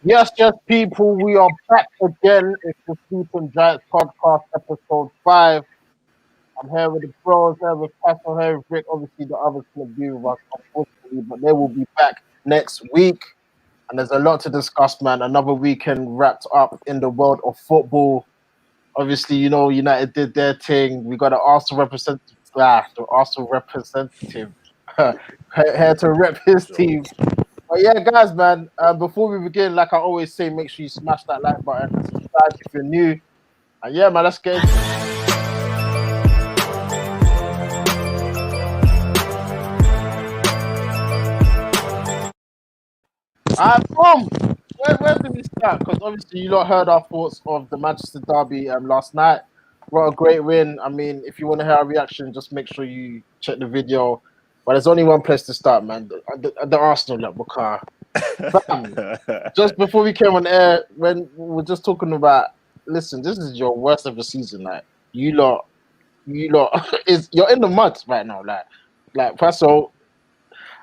Yes, people, we are back again. It's the Sleeping Giants podcast, episode 5. I'm here with the bros, here with Pastor, here with Rick. Obviously, the others couldn't be with us, unfortunately, but they will be back next week. And there's a lot to discuss, man. Another weekend wrapped up in the world of football. Obviously, United did their thing. We got an Arsenal representative, here to rep his team. But yeah, guys, man, before we begin, like I always say, make sure you smash that like button and subscribe if you're new. And yeah, man, let's get into it. Boom! Where do we start? Because obviously you lot heard our thoughts of the Manchester derby last night. What a great win. I mean, if you want to hear our reaction, just make sure you check the video. But there's only one place to start, man. The Arsenal look, Bukar. Just before we came on air, when we were just talking about, listen, this is your worst ever season. Like you lot you're in the mud right now. Like first of all,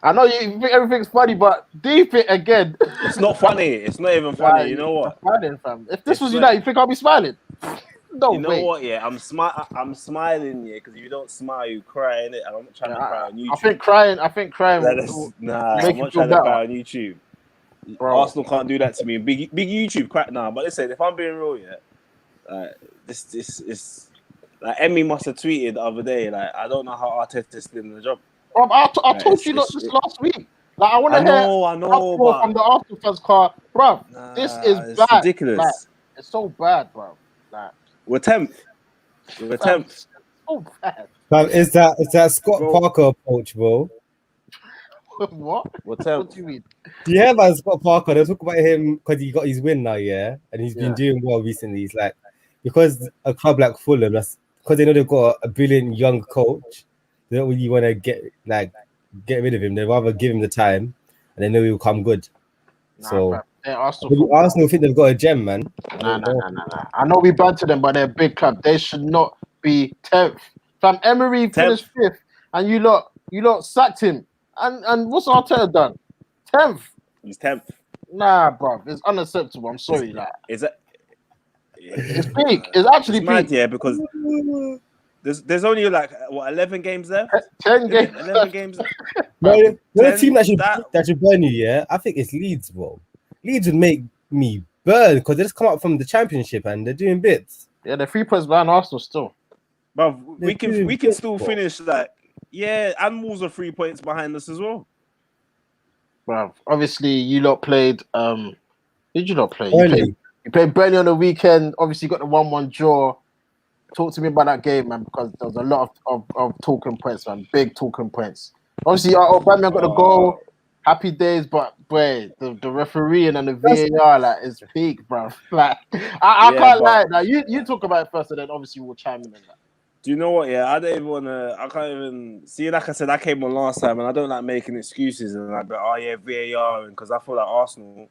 I know you think everything's funny, but deep it again. It's not funny. It's not even funny. You know what? Smiling, fam. If this was United, you think I'll be smiling? No you know way. What? Yeah, I'm smiling. Yeah, because if you don't smile, you cry. Innit? I'm not trying to cry on YouTube. I think crying. I'm not trying to cry on YouTube. Bro. Arsenal can't do that to me. Big YouTube crack now. But listen, if I'm being real, yeah, this is like Emmy must have tweeted the other day. Like I don't know how Arteta's still in the job. I told you this last week. Like I want to hear I know, but from the Arsenal fans car, bro. This is bad. Ridiculous. Like, it's so bad, bro. Like we're 10th. We're 10th. It's so bad. Is that Scott Parker approach, bro? What? We're 10th. What do you mean? Yeah, man, Scott Parker. They talk about him because he got his win now, yeah, and he's been doing well recently. He's like, because a club like Fulham, that's because they know they've got a brilliant young coach. They don't really want to get rid of him. They rather give him the time, and they know he'll come good. Arsenal think they've got a gem, man. Nah. I know we banter them, but they're a big club. They should not be 10th. Fam, Emery finished 5th, and you lot sacked him. And what's Arteta done? 10th. He's 10th. Nah, bro, it's unacceptable. I'm sorry, it's peak. It's actually peak. Mad, yeah, because there's only like 11 games left. 10 games. 11 games. The team that should burn you, yeah, I think it's Leeds, bro. Leeds would make me burn because they just come up from the Championship and they're doing bits. Yeah, they're 3 points behind Arsenal still. But we can still finish like. Yeah, and Wolves are 3 points behind us as well. Bro, obviously you lot played. Who did you not play? You played Burnley on the weekend. Obviously, you got the 1-1 draw. Talk to me about that game, man, because there was a lot of talking points, man. Big talking points. Obviously, Aubameyang got the goal. Happy days, but boy, the refereeing and the VAR like is peak, bro. Like I can't lie. Now you talk about it first, and then obviously we'll chime in on that. Do you know what? Yeah, I don't even want to. I can't even see. Like I said, I came on last time, and I don't like making excuses and like, VAR, because I feel like Arsenal,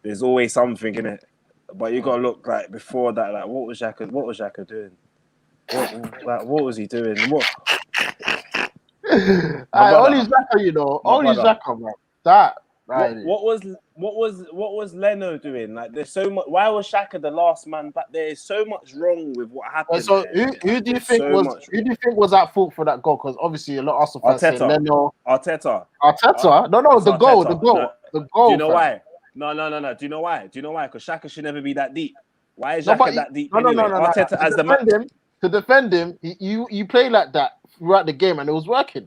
there's always something in it. But you gotta look like before that. Like, what was Xhaka doing? What was he doing? What? Only Xhaka, only Xhaka, bro. That. Right. What was Leno doing? Like, there's so much. Why was Xhaka the last man back there? There's so much wrong with what happened. So who do you think was at fault for that goal? Because obviously a lot of Arsenal fans say Leno. Arteta. No, the goal. The goal. Do you know why? No. Do you know why? Because Xhaka should never be that deep. Why is Xhaka that deep? No. Arteta as the man. To defend him, you play like that throughout the game, and it was working.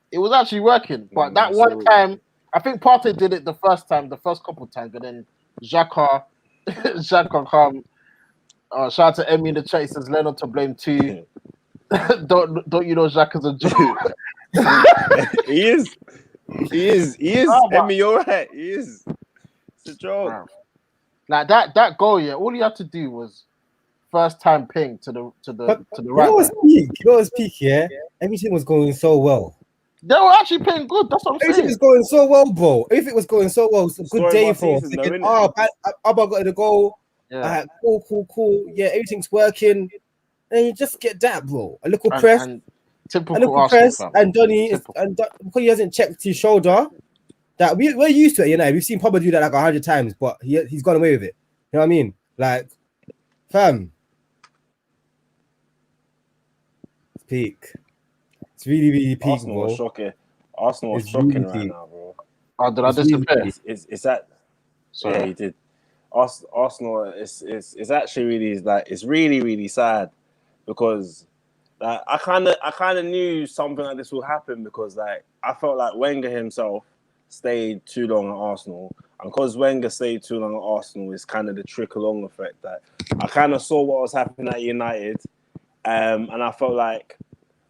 It was actually working. But that one time. I think POTY did it the first couple of times, but then Xhaka come. Shout out to Emmy in the chat. He says Leno to blame too. don't you know Xhaka's a Jew? He is. Emmy, you're right. He is. It's a joke. Like that goal, yeah. All you had to do was first time ping to the right. It was peak, yeah. Everything was going so well. They were actually playing good. That's what I'm saying. Everything was going so well, bro. If it was going so well, it's a good day for us. Abba got the goal. Yeah. Cool. Yeah, everything's working. And you just get that, bro. A little press. And typical press. And Donny, because he hasn't checked his shoulder, that we're used to it, you know. We've seen Pogba do that like 100 times, but he's gone away with it. You know what I mean? Like, fam, it's peak. It's really, really peak, Arsenal bro. was shocking. Arsenal was It's shocking really right peak. now, bro. Oh, did I It's really disappear? peak. Is that? Sorry. Yeah, you did. Arsenal is actually really like it's really really sad because like I kind of knew something like this would happen because like I felt like Wenger himself stayed too long at Arsenal, and because Wenger stayed too long at Arsenal, it's kind of the trickle along effect that I kind of saw what was happening at United, and I felt like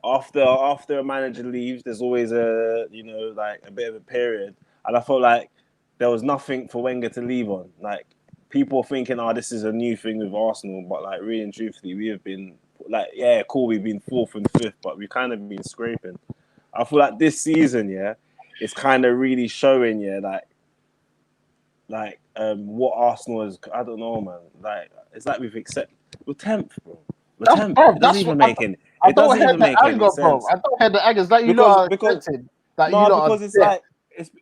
after a manager leaves, there's always a like a bit of a period, and I felt like there was nothing for Wenger to leave on. Like people thinking, oh, this is a new thing with Arsenal, but like really and truthfully, we have been like, yeah, cool, we've been 4th and 5th, but we've kind of been scraping. I feel like this season, yeah, it's kind of really showing, yeah, what Arsenal is. I don't know, man. Like it's like we're 10th, bro. We're 10th. Bro, It doesn't that's even what make any. I It don't doesn't hear even the make any anger, bro. sense. I don't hear the anger. It's like you lot are expecting that you lot because are it's there. like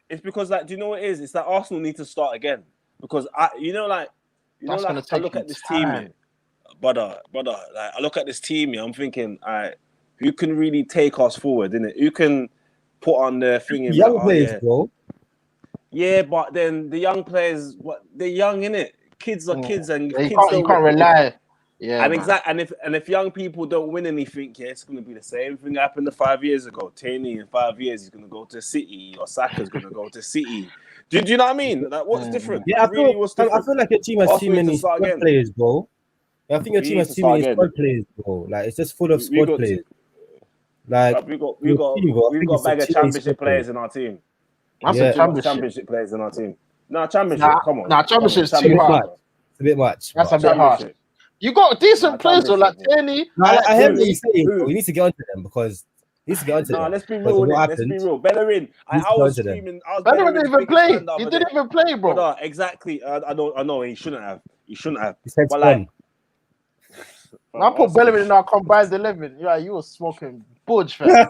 it's because like, do you know what it is? It's that Arsenal need to start again because I look at this team, yeah, brother. Like I look at this team, yeah, I'm thinking, all right, who can really take us forward, innit? Who can put on their thing and be Young like, players, yeah, bro. yeah, but then the young players, they're young, innit? Kids are kids, and Yeah, kids you can't rely. Yeah, and if young people don't win anything, yeah, it's gonna be the same thing happened 5 years ago. Taney in 5 years he's gonna go to City, or Saka's gonna go to City. Do you know what I mean? Like, what's different? Yeah, What's different? I feel like your team has too Arsenal need to many start squad again. players, bro. I think your We team need has to too start many again. squad players, bro. Like it's just full of We squad got players. Like we got I think a it's bag of too many championship squad players in our team. that's Yeah. a Too much championship. championship players in our team. No, championship. Come on. Nah, championship's It's a too bit hard. much. It's a bit much. That's a but- bit harsh. Championship. You got decent players though, like championship, bro. Tierney. No, I like I hear what Tierney. you're saying, Who? bro. You need to get onto them because you need to get onto Nah, them. let's be Because real, of what innit? Let's happened. be real. Bellerin, I Let's go was to them. screaming. I was Bellerin Bellerin's didn't even biggest play. fan the He other didn't day. even play, bro. Brother, exactly. I know. He shouldn't have. His head's But gone. I put Bellerin in our combined 11. Yeah, you were smoking budge, fam.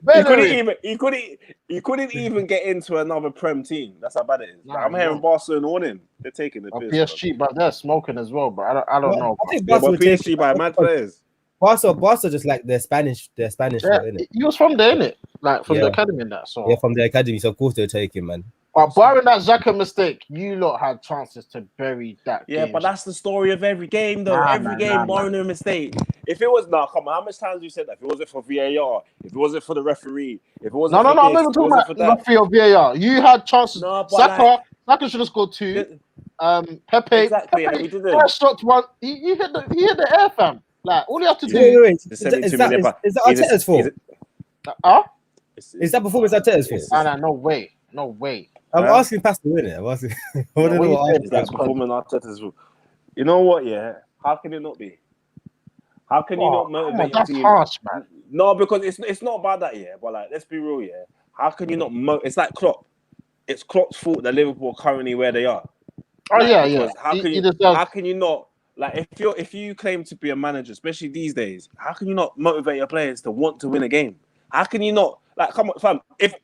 He couldn't even get into another Prem team. That's how bad it is. Nah, I'm hearing Barcelona on him. They're taking the piss. PSG, but they're smoking as well. But I don't know. I think Yeah, Barca but would take PSG it. by mad players. Barca just like their Spanish Yeah, flow, innit? he was from there, innit? Like from the Yeah. academy and that. So Yeah, from the academy, so of course they'll take him, man. but barring that Xhaka mistake, you lot had chances to bury that Yeah, game. but that's the story of every game, though. Nah, Every man, game, nah, barring a mistake. If it was come on, how much times you said that? If it wasn't for VAR, if it wasn't for the referee, if it wasn't No, for I'm this, not if it talking wasn't for about that. referee or VAR. You had chances. No, but Saka should have scored 2. Pepe, Exactly, and we didn't. shot 1. He hit the air, fam. Like all you have to do. Wait. The Is 72 that million. Arteta's fault? Is Is that performance Arteta's fault? no way. No way. I'm asking Pastor, innit? I'm asking. I want to know what Is that performance Arteta's fault? You know what? Yeah, how can it not be? How can you not motivate your that's team? harsh, man. No, because it's not about that, yeah. But like, let's be real, yeah. How can you not? It's like Klopp. It's Klopp's fault that Liverpool are currently where they are. Oh Like, yeah. because How how can you not? Like, if you claim to be a manager, especially these days, how can you not motivate your players to want to win a game? How can you not? Like, come on, fam. If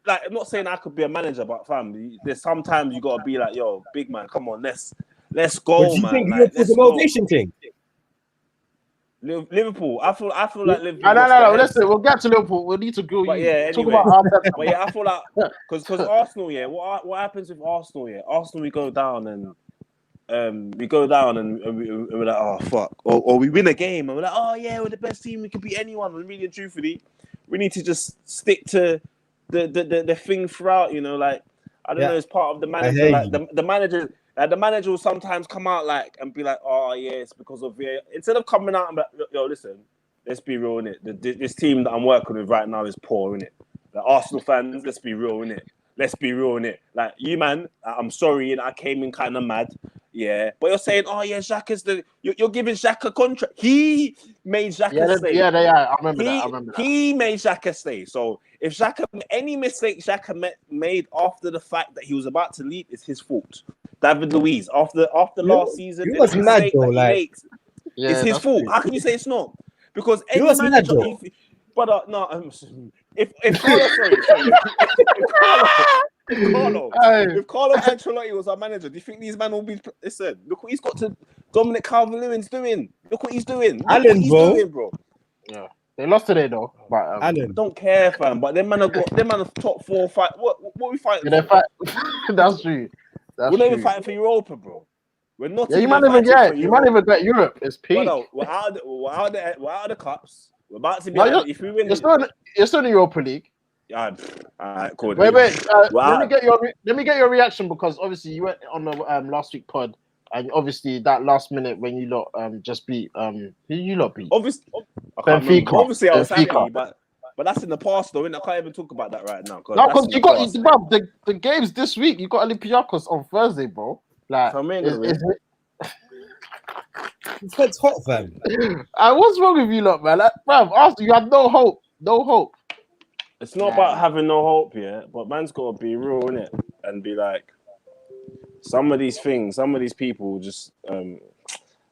like, I'm not saying I could be a manager, but fam, there's sometimes you gotta be like, yo, big man, come on, let's go, But do you man. think Like, Liverpool's a motivation thing? Liverpool, I feel like Liverpool. No. Listen, we'll get to Liverpool. We need to go. But yeah, Talk anyway. about Arteta. But yeah, I feel like because Arsenal, yeah. What happens with Arsenal? Yeah, Arsenal, we go down and we're like, oh fuck, or we win a game and we're like, oh yeah, we're the best team. We could beat anyone. And really and truthfully, we need to just stick to the thing throughout. You know, like I don't know, it's part of the manager. Like the manager. The manager will sometimes come out like and be like, "Oh yeah, it's because of VAR." Instead of coming out and be like, "Yo, listen, let's be real, innit? This team that I'm working with right now is poor, innit? Like Arsenal fans, let's be real, innit? Let's be real, innit? Like you, man, I'm sorry, and I came in kind of mad, yeah. But you're saying, "Oh yeah, Xhaka's you're giving Xhaka a contract. He made Xhaka stay. Yeah, they are. I remember that. He made Xhaka stay. So if any mistake Xhaka made after the fact that he was about to leave, it's his fault." David Luiz, after last season, he was mad though. Like, it's his fault. How can you say it's not? Because any was manager, mad, If Carlo Ancelotti was our manager, do you think these men will be? Listen, look what he's got to. Dominic Calvert-Lewin's doing. Look what he's doing. Bro. Yeah, they lost today though. But I don't care, fam. But them man have got top 4 5. What we fighting? For? That's true. We're not even fighting for Europa, bro. We're not. Yeah, you might even get. You might even get Europe. It's peak. No, we're out of the cups. We're about to be. If we win, you're still in the Europa League. Yeah, cool. Wait. Let me get your reaction because obviously you went on the last week pod, and obviously that last minute when you lot just beat who you lot beat? Obviously, Benfica. Obviously, I was happy, but that's in the past though. I can't even talk about that right now. No, because you got the games this week. You got Olympiacos on Thursday, bro. Like, it's hot, fam. What's wrong with you lot, man? Like, bruv, Arsenal, you have no hope. No hope. It's not about having no hope, yeah, but man's got to be real, innit? And be like, some of these people just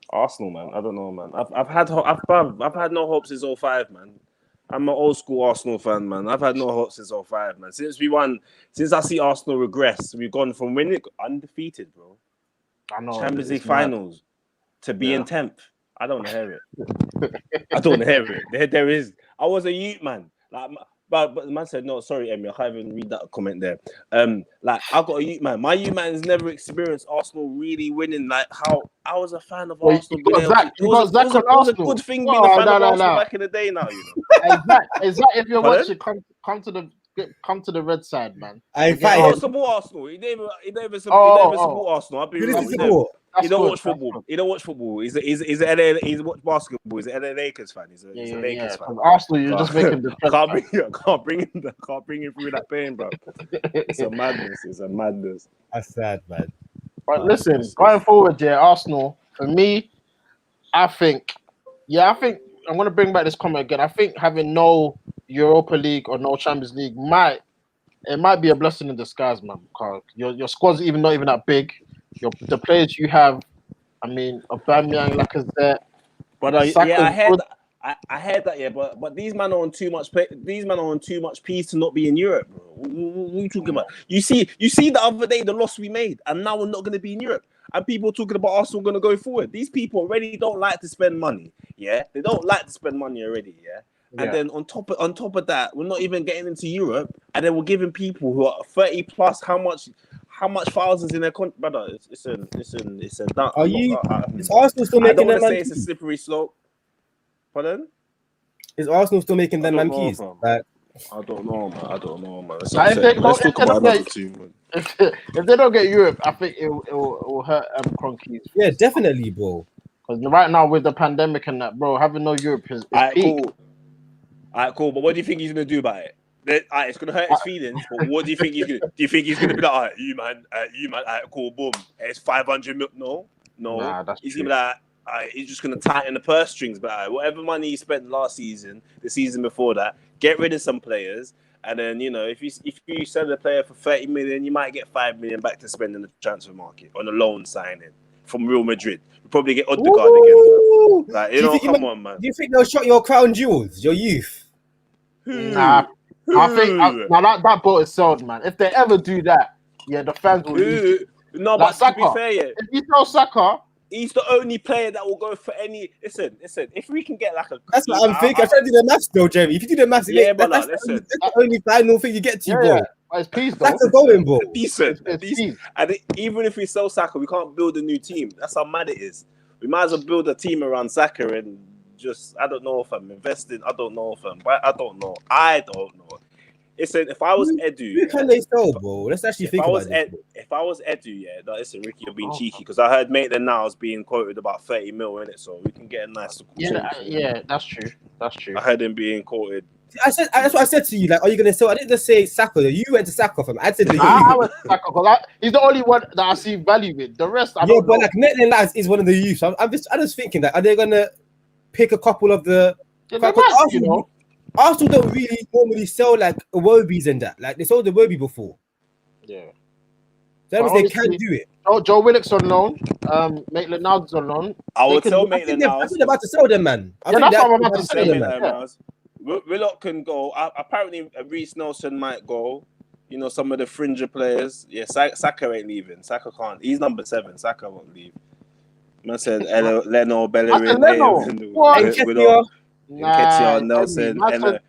Arsenal, man. I don't know, man. I've had no hope since 05, man. I'm an old school Arsenal fan, man. I've had no hope since 05, man. Since I see Arsenal regress, we've gone from winning undefeated, bro. I know. Champions League finals to be in 10th. I don't hear it. There is. I was a youth man. Like, but the man said, no, sorry, Emmy, I can't even read that comment there. Like, I got a youth man. My youth man has never experienced Arsenal really winning. Like, how I was a fan of Arsenal. It was a good thing being a fan of Arsenal back in the day now, you know. Exactly. If you're watching, come to the red side, man. I don't support Arsenal. He never support Arsenal. I'll be real. He don't watch football. He don't watch football. He's watch basketball. He's an LA Lakers fan. He's a Lakers fan. Arsenal, you're just making the can't bring him through that pain, bro. It's a madness. That's sad, man. But listen, going forward, Arsenal, for me, I think I'm gonna bring back this comment again. I think having no Europa League or no Champions League might be a blessing in disguise, man. Because your squad's not even that big. The players you have, I mean, Aubameyang, Lacazette. But I heard that, yeah. But these men are on too much. These men are on too much peace to not be in Europe, bro. What are you talking about? You see the other day the loss we made, and now we're not going to be in Europe. And people talking about Arsenal going to go forward. These people already don't like to spend money. Yeah, they don't like to spend money already. Yeah. And then on top of that, we're not even getting into Europe, and then we're giving people who are 30 plus how much thousands in their contract, brother. Listen. Are you? Is Arsenal still making them? Say it's a slippery slope. Pardon? Is Arsenal still making them man keys? Like, I don't know, man. Let's talk about another team, man. If they don't get Europe, I think it will hurt Kroenke's. Yeah, definitely, bro. Because right now with the pandemic and that, bro, having no Europe is peak. Alright, cool. But what do you think he's gonna do about it? It's gonna hurt his feelings. But what do you think he's gonna? Do you think he's gonna be like, alright, you man, alright, cool, boom. It's 500 mil. No. Nah, he's gonna be like, alright, he's just gonna tighten the purse strings. But whatever money he spent last season, the season before that, get rid of some players, and then if you sell a player for 30 million, you might get 5 million back to spend in the transfer market on a loan signing from Real Madrid. You probably get Odegaard again. Like, come on, man. Do you think they'll shot your crown jewels, your youth? Nah, I think that boat is sold, man. If they ever do that, the fans will leave. No, but to be fair, if you sell Saka, he's the only player that will go for any. Listen. If we can get like a, that's what I'm thinking. I'm trying to do the maths, though, Jeremy. If you do the maths, that's the only final thing you get to, bro. Yeah. It's peace, though. That's a going, bro. Decent. And even if we sell Saka, we can't build a new team. That's how mad it is. We might as well build a team around Saka and just, I don't know if I'm investing. I don't know. Listen, if I was Edu, who can they sell, bro? Let's actually think about it. If I was Edu, listen, Ricky, you're being cheeky because I heard Maitland now is being quoted about 30 mil in it, so we can get a nice. Yeah, that's true. I heard him being quoted. That's what I said to you. Like, are you gonna sell? I didn't just say Saka. You went to Saka from. I said I went to Saka because he's the only one that I see value with. The rest, I don't know. But like Maitland lads is one of the youth. I'm just thinking that are they gonna pick a couple of the? Arsenal don't really normally sell like Iwobi's and that. Like they sold the Iwobi before. Yeah. That means they can do it. Oh, Joe Willock's on loan. Maitland-Niles on loan. I would tell Maitland-Niles. I think they're about to sell them, man. That's what I'm about to say. Willock can go. Apparently, Reece Nelson might go. You know, some of the fringe players. Yeah, Saka ain't leaving. Saka can't. He's number 7. Saka won't leave. Man said Leno, Bellerin, What? Willock, Nah, Nketiah, Nelson, and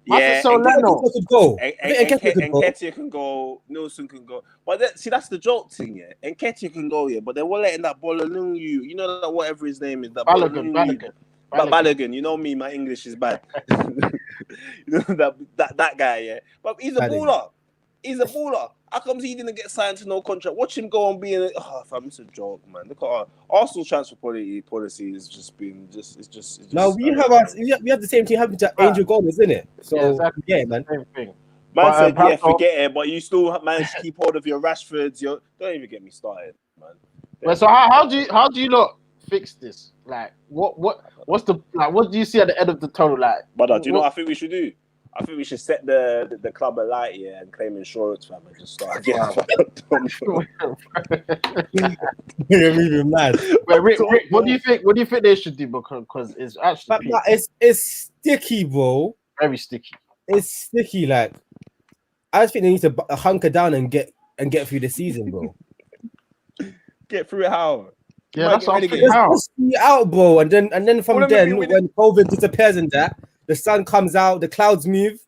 yeah, so Leno could go. Nketiah can go. Nelson can go. But that's the joke thing, yeah. Nketiah can go, yeah. But they were letting that Bololungu, you know, that whatever his name is, that Balogun. You know me, my English is bad. You know that guy, yeah. But he's a baller. He's a baller. How come he didn't get signed to no contract? Watch him go on being fam, it's a joke, man. Look at Arsenal transfer policy has just been it's just. No, we have the same thing happened to Angel Gomez, isn't it? So yeah, exactly. Yeah, man. Same thing. Man said, yeah, forget it, but you still manage to keep hold of your Rashfords. Don't even get me started, man. Well, so how do you not fix this? Like, what's the what do you see at the end of the tunnel? Like, but do you know what I think we should do? I think we should set the club alight here and claim insurance, fam, and just start again. You're moving mad. Wait, Rick, what do you think? What do you think they should do? Because it's actually it's sticky, bro. Very sticky. It's sticky. Like, I just think they need to hunker down and get through the season, bro. Get through it how? Yeah, that's what I'm thinking. Just see out, bro, and then from then when COVID disappears and that. The sun comes out, the clouds move,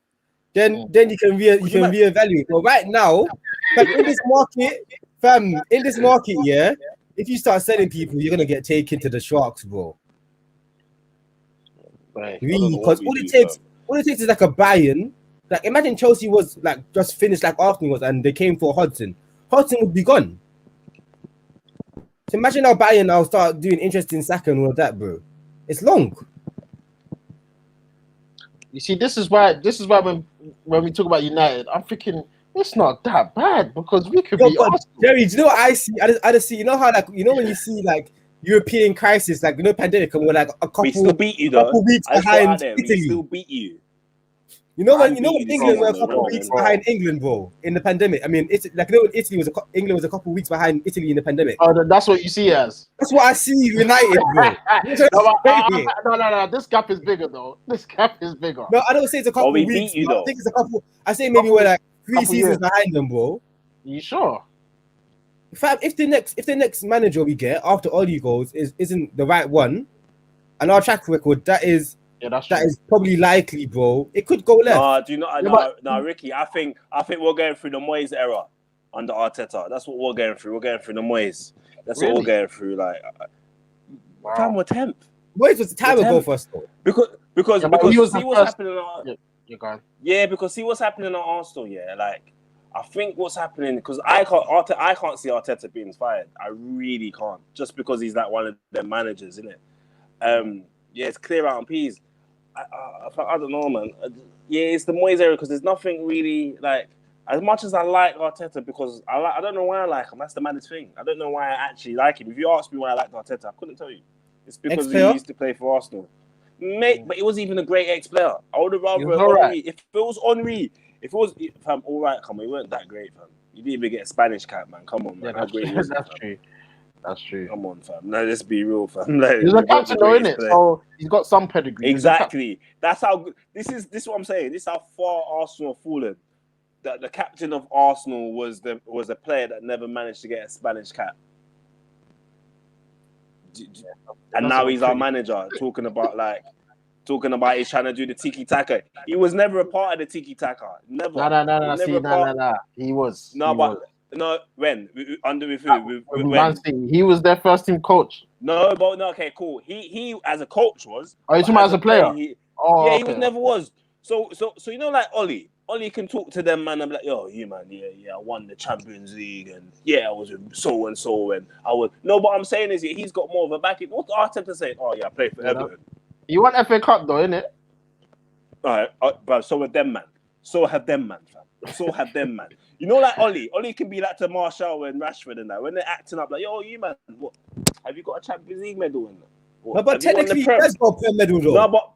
then you can reevaluate. But right now, in this market, yeah, if you start selling people, you're gonna get taken to the sharks, bro. Right. Really, because all it takes is like a buy-in. Like, imagine Chelsea was like just finished like Arsenal was, and they came for Hudson. Hudson would be gone. So imagine our buy-in. I'll start doing interest in Saka and all of that, bro. It's long. You see, this is why when we talk about United, I'm thinking it's not that bad because we could be. Jerry, do you know what I see? I just see. You know how when you see like European crisis, like pandemic, and we're like a couple. We still beat you though. Couple weeks behind Italy. We still beat you. You know when England were a couple of weeks behind England, bro, in the pandemic. I mean, England was a couple of weeks behind Italy in the pandemic. Oh, that's what you see as. That's what I see United, bro. No. This gap is bigger though. This gap is bigger. No, I don't say it's a couple of weeks. I don't think it's a couple. I say maybe we're like 3 seasons behind them, bro. You sure? If the next manager we get after Ole goes isn't the right one, and our track record that is probably likely, bro. It could go left. Do you know? No, Ricky. I think we're going through the Moyes era under Arteta. That's what we're going through. We're going through the Moyes. That's what we're going through. Like, wow. We're 10th. Moyes was the time ago for us, though. Because see what's happening. Yeah, because see what's happening at Arsenal. Yeah, like I think what's happening because I can't see Arteta being fired. I really can't. Just because he's like one of their managers, isn't it? Yeah, it's clear out on peas. I don't know, man. Yeah, it's the Moyes era because there's nothing really like. As much as I like Arteta, because I don't know why I like him. That's the maddest thing. I don't know why I actually like him. If you ask me why I like Arteta, I couldn't tell you. It's because he used to play for Arsenal, mate. But he was even a great ex-player. I would have rather Henry. If it was Henry, fam, all right, come on, he weren't that great, fam. You didn't even get a Spanish cap, man. Come on, man. Yeah, that's true. That's true. Come on, fam. No, let's be real, fam. Like, he's a captain, though, isn't it? So he's got some pedigree. Exactly. That's how. This is what I'm saying. This is how far Arsenal have fallen. That the captain of Arsenal was a player that never managed to get a Spanish cap, and now he's our manager. Talking about he's trying to do the tiki taka. He was never a part of the tiki taka. Never. No. He was. No, when under with who? He was their first team coach. No. Okay, cool. He as a coach was. Oh, you talking about as a player? He never was. So you know, like Ole can talk to them, man. I'm like, yo, you man, yeah, I won the Champions League, and yeah, I was with so and so, and I was. No, but I'm saying is he's got more of a backing. What's Arteta saying? Oh yeah, I played for Everton. You want FA Cup though, innit? All right, bro. So have them, man. So have them, man, fam. So have them, man. You know, like Ole can be like to Martial and Rashford and that when they're acting up, like, yo, you man, what? Have you got a Champions League medal in that? No, but technically, he has got a medal though. No, but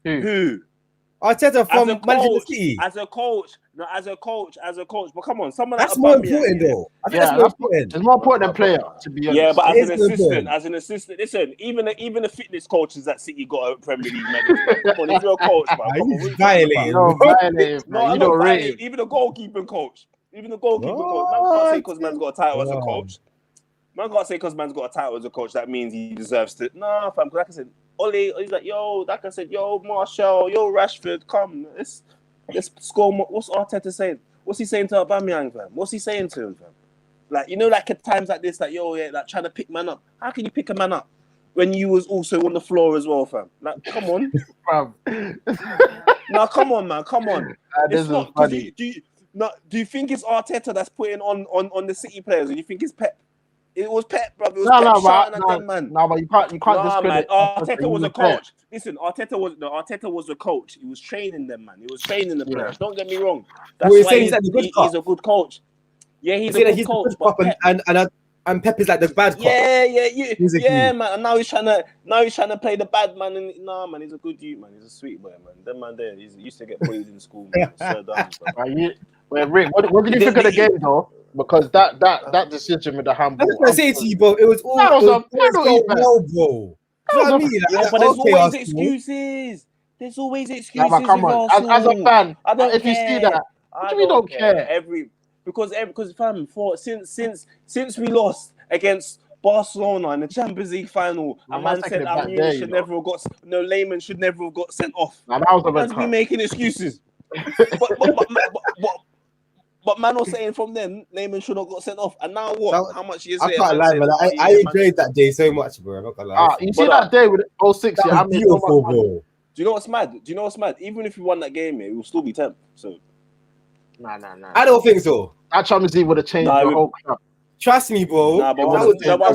who? Arteta from Manchester City. As a coach. But come on, someone That's like more Aubameyang, important, though. I think Yeah, that's more important. it's more important than player, to be honest. Yeah, but It is important. as an assistant, listen, even the fitness coaches at City got a Premier League medal. Come on, if you're a coach, man, come on, what are you talking about? Violating. No, violating, No, man. I'm You not don't rate violating. him. Even the goalkeeping coach. Man can't say because man's got a title as a Wow. coach. Man can't say because man's got a title as a coach that means he deserves to. Nah, fam. Like I said, Ole, he's like, yo, like I said, yo, Marshall, yo, Rashford, come, let's score more. What's Arteta saying? What's he saying to Aubameyang, fam? What's he saying to him, fam? Like, you know, like at times like this, like, yo, yeah, like trying to pick man up. How can you pick a man up when you was also on the floor as well, fam? Like, come on. Fam. No, come on, man, come on. This It's is not, funny. do you think it's Arteta that's putting on the City players, or do you think it's Pep? It was Pep, bro. It was Pep shouting at them, man. No, but you can't Nah, man. discredit. Arteta was a He's Pep. coach. Listen, Arteta was a coach. He was training them, man. He was training the players. Don't get me wrong. That's Well, why saying he's like the good cop. he's a good coach. Yeah, he's You a say that good coach. the good cop and Pep is like the bad cop. Yeah, man. And now he's trying to play the bad man. And nah, man, he's a good dude, man. He's a sweet boy, man. That man there, he used to get bullied in school, man. So dumb, Well, Rick, what did you think of the game, though? Because that decision with the handball. I was gonna say to you, bro, it was all That was a penalty, man. well, bro. Do you know what I mean? yeah, but there's always excuses. There's always excuses. But come on, as a fan, I don't if care. you see that, what do you don't care? Because fam, since we lost against Barcelona in the Champions League final, a man said Lehman should never have got sent off. Now, that was a Man's been making excuses. But man was saying from then, Lehman should not got sent off. And now what? How much years I can't lie, man. I enjoyed that day so much, bro. I'm not gonna lie. You see that day with 06, that yeah? was beautiful, bro. Do you know what's mad? Even if we won that game, it will still be 10th. So Nah. I don't think so. That Champions League would have changed the whole club. Trust me, bro. Nah, but I'm talking about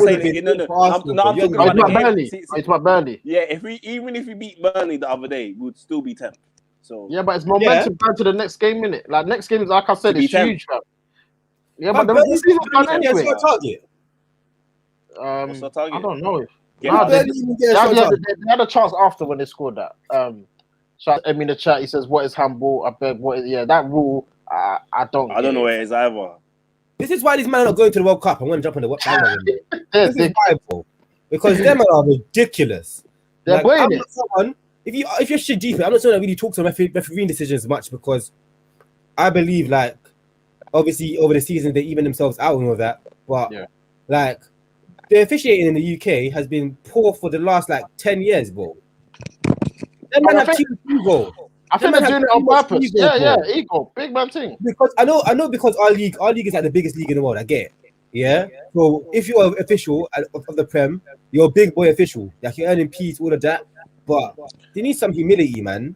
Burnley. It's about Burnley. Yeah, even if we beat Burnley the other day, we would still be 10th. So yeah, but it's momentum going to the next game, innit? Like next game is like I said, it's huge, man. Yeah, but the season's done anyway. What's our target? What's our target? I don't know. They had a chance after when they scored that. The chat, he says, "What is handball?" I bet what is that rule. I don't know where it is either. This is why these men are not going to the World Cup. I'm going to jump on the bandwagon. This is why, bro. Because them are ridiculous. They're playing it. If you're shit deep, I'm not someone that really talks on refereeing decisions much because I believe, like, obviously over the season they even themselves out and all that. But like, the officiating in the UK has been poor for the last 10 years, bro. Them men have too much ego. I think they're doing it on purpose. Ego, big man thing. Because I know because our league is like the biggest league in the world. I get it. Yeah. So if you're an official of the Prem, you're a big boy official. Like you're earning peace, all of that. But they need some humility, man.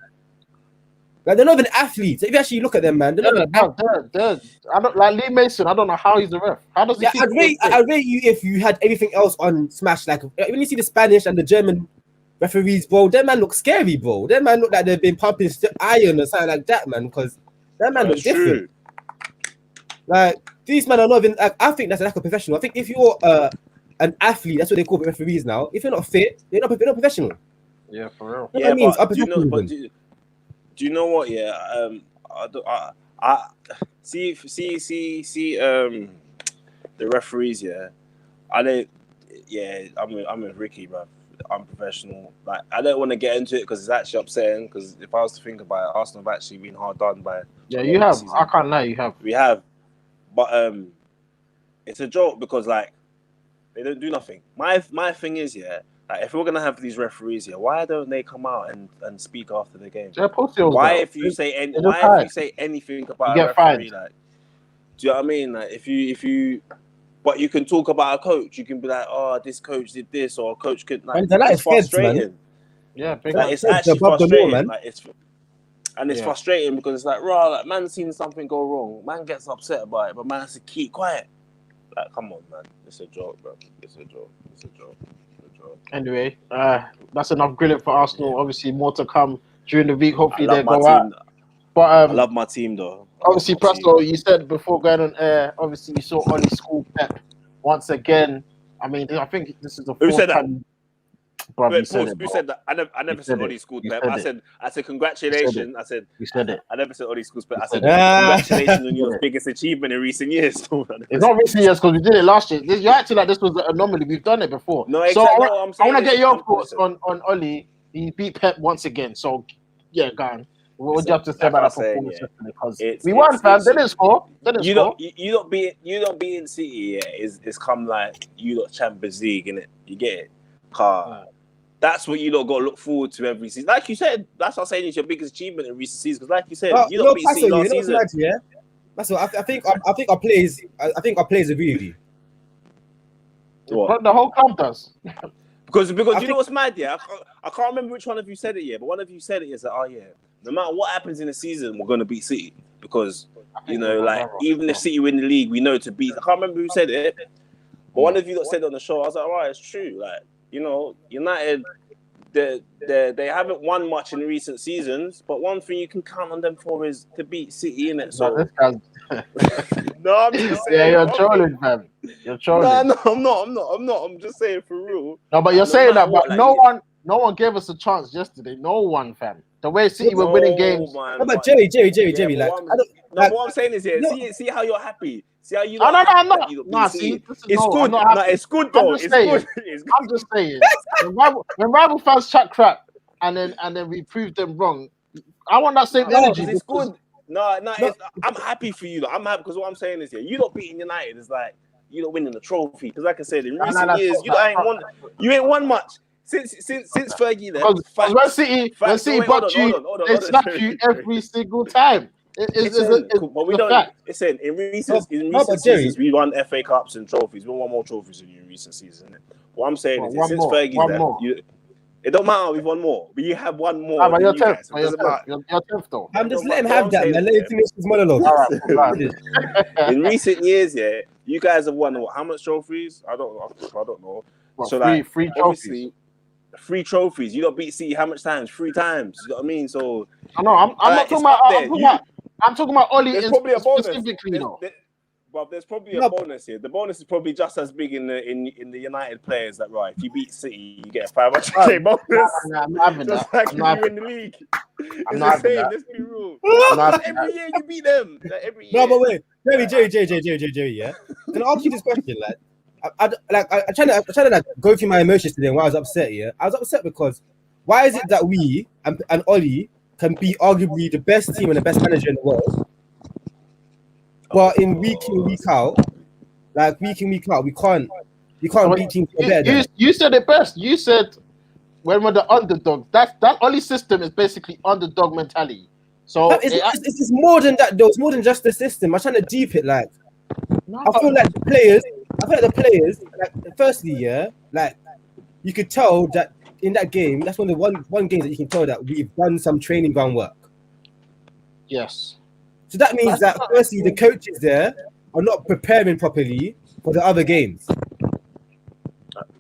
Like they're not even athletes. If you actually look at them, man, they're not. I don't like Lee Mason. I don't know how he's the ref. How does he? I'd rate you if you had everything else on Smash. Like when you see the Spanish and the German referees, bro, that man look scary, bro. That man look like they've been pumping iron or something like that, man. Because that man looks different. Like these men are not even. I think that's a lack of professional. I think if you're an athlete, that's what they call referees now. If you're not fit, they're not professional. Yeah, for real. Yeah, but do you know what? Yeah, I see the referees. Yeah, I don't. Yeah, I'm with Ricky, bro. I'm professional. Like I don't want to get into it because it's actually upsetting. Because if I was to think about it, Arsenal have actually been hard done by. Yeah, you have. I can't lie, you have. We have, but it's a joke because they don't do nothing. My thing is if we're gonna have these referees here, why don't they come out and speak after the game? Why if you say anything about a referee, do you know what I mean? Like if you but you can talk about a coach, you can be like, oh, this coach did this, or a coach could it's frustrating. It's actually frustrating. It's frustrating because it's like, man's seen something go wrong, man gets upset about it, but man has to keep quiet. Like, come on, man, it's a joke, bro. It's a joke. Anyway, that's enough grilling for Arsenal. Yeah. Obviously, more to come during the week. Hopefully, they go out. But I love my team, though. Obviously, Presto, you said before going on air. Obviously, you saw Ole Schools Pep once again. I mean, I think this is the fourth time. Bro, Wait, pause. Who said that? I never said said Ole it. Schools You Pep. said I said congratulations. I said You said it. I never said Ole Schools Pep. I said Ah. congratulations on your said it. biggest achievement in recent years. It's not recent years because we did it last year. You're acting like this was an anomaly. We've done it before. No, So exactly. No, I'm I saying want to get your thoughts listen, on Oli. He beat Pep once again. So yeah, go on. What do you listen, have to say like I about that was saying, performance yeah, yesterday? Because we won, fam. They didn't score. They didn't score. you don't being City, yeah, is come like you lot Champions League, innit? You get it? Car. That's what you lot got to look forward to every season. Like you said, that's what I'm saying is your biggest achievement in recent seasons. Because like you said, you don't beat City last season. Yeah, that's what I think our players agree with you. What? The whole club does. Because you know what's mad, yeah? I can't remember which one of you said it, yeah, but one of you said it is that, oh yeah, no matter what happens in the season, we're going to beat City. Because, you know, like, even if City win the league, we know to beat. I can't remember who said it, but one of you that said it on the show, I was like, all right, it's true. Like, you know, United, they haven't won much in recent seasons, but one thing you can count on them for is to beat City, innit? So, no, I'm just saying. Yeah, you're trolling, fam. You're trolling. No, I'm not. I'm just saying for real. No, but you're saying that, but no one gave us a chance yesterday. No one, fam. The way City were winning games. Man, but Jerry. Like, what I'm saying is, yeah, see how you're happy. See how you. I'm not. See, it's good. No, it's good though. It's good. I'm just saying. When rival fans chat crap and then we prove them wrong, I want that same energy. It's good. No, I'm happy for you. I'm happy because what I'm saying is, yeah, you not beating United is like you not winning the trophy. Because like I said, in recent years, you ain't won much. Since Fergie left, when City butt you, they slap you every single time. But we don't. Listen, in recent seasons, we won FA Cups and trophies. We won more trophies in recent seasons. What I'm saying is, since Fergie's left, it don't matter. We've won more, but you have one more. But you're 10th. You're 10th though. I'm just letting him have that. Let him finish his monologue. In recent years, yeah, you guys have won what? How much trophies? I don't know. What, so like three trophies. 3 trophies. You don't beat City how much times? 3 times. You know what I mean? So I know. I'm not talking about. I'm talking about Oli. There's probably a bonus. Specifically, But there's probably a bonus here. The bonus is probably just as big in the United players. That right? If you beat City, you get a 500k bonus. I'm not having that. Like you in the league. I'm not having that. Let's be real. Every year you beat them. Like, every year. No, but wait, Jerry. Yeah. Can I ask you this question, lad? I trying to like go through my emotions today. Why I was upset. Yeah, I was upset because why is it that we and Oli can be arguably the best team and the best manager in the world, but in week in week out, we can't beat teams better. You said it best. You said when we're the underdog. That Oli system is basically underdog mentality. So it's more than that though. It's more than just the system. I'm trying to deep it like. I feel like the players, like firstly, yeah, like you could tell that in that game, that's one of the one games that you can tell that we've done some training ground work. Yes. So that means that firstly, the coaches there are not preparing properly for the other games.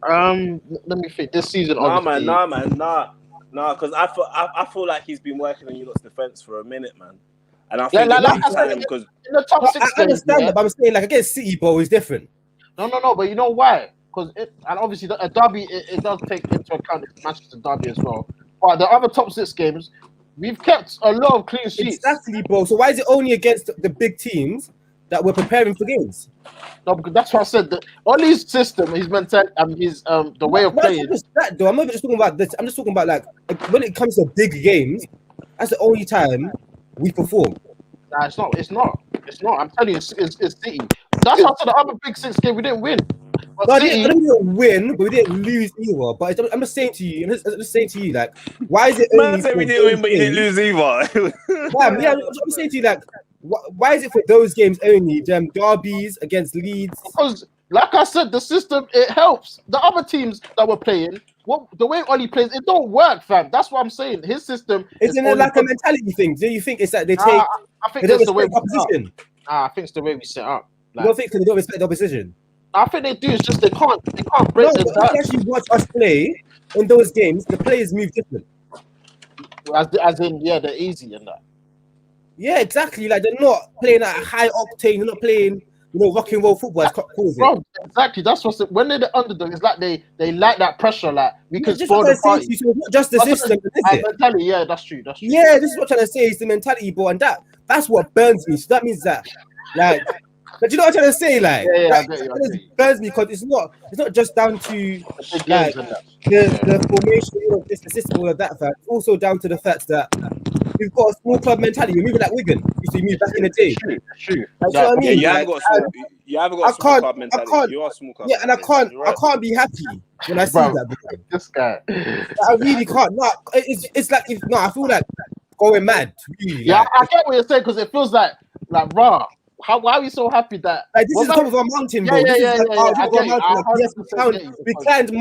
Let me think. This season, nah, because I feel like he's been working on United's defense for a minute, man. And I think because in the top 6 I understand that, but I'm saying like against City, bro, is different. No, but you know why? Because and obviously a derby it does take into account the Manchester derby as well. But the other top 6 games, we've kept a lot of clean sheets. Exactly, bro. So why is it only against the big teams that we're preparing for games? No, because that's what I said. Oli's system, his mentality, his the way of playing. Not just that, though. I'm not just talking about this. I'm just talking about like when it comes to big games, that's the only time we perform. Nah, it's not. I'm telling you, it's City. That's after the other big 6 game we didn't win. But I didn't win, but we didn't lose either. But I'm just saying to you, like, why is it? Man said we didn't win, but you didn't lose either. I'm saying to you, like, why is it for those games only? Them derbies against Leeds? Because, like I said, the system it helps the other teams that were playing. The way Oli plays, it don't work, fam. That's what I'm saying. His system isn't it like a mentality thing? Do you think it's that they take? I think it's the way opposition. I think it's the way we set up. Like, you don't think they don't respect the opposition? I think they do. It's just they can't break them down. If you actually watch us play in those games, the players move different. As in, yeah, they're easy in that. Yeah, exactly. Like they're not playing at a high octane. They're not playing rock and roll football as calls it. Bro, exactly. That's what's when they're the underdog. It's like they like that pressure. Like we can Just score what I'm the trying to party. say to you, so it's not just the system, is it? Mentality, yeah, that's true. That's true. Yeah, this is what I'm trying to say. It's the mentality, bro, and that's what burns me. So that means that, like, but you know what I'm trying to say, like, Yeah, I that get you. it burns me because it's not just down to Big like games and that. the formation, just the system, all of that fact. It's also down to the fact that we've got a small club mentality. You're moving like Wigan used to move back in the day. It's true. Like, you know what I Yeah, mean? you haven't Like, got a small. You haven't got a small club mentality. You are a small club. Yeah, and I mentality. You're right. can't be happy when I see Bro, that. Bro. This guy. I really can't. No, it's like I feel like going mad. Really, Yeah, like, I get what you're saying because it feels like raw. Why are we so happy that? this is top of our mountain, bro. Yeah, this is I top of get our you. mountain. Like, yes, 100% get you. we climbed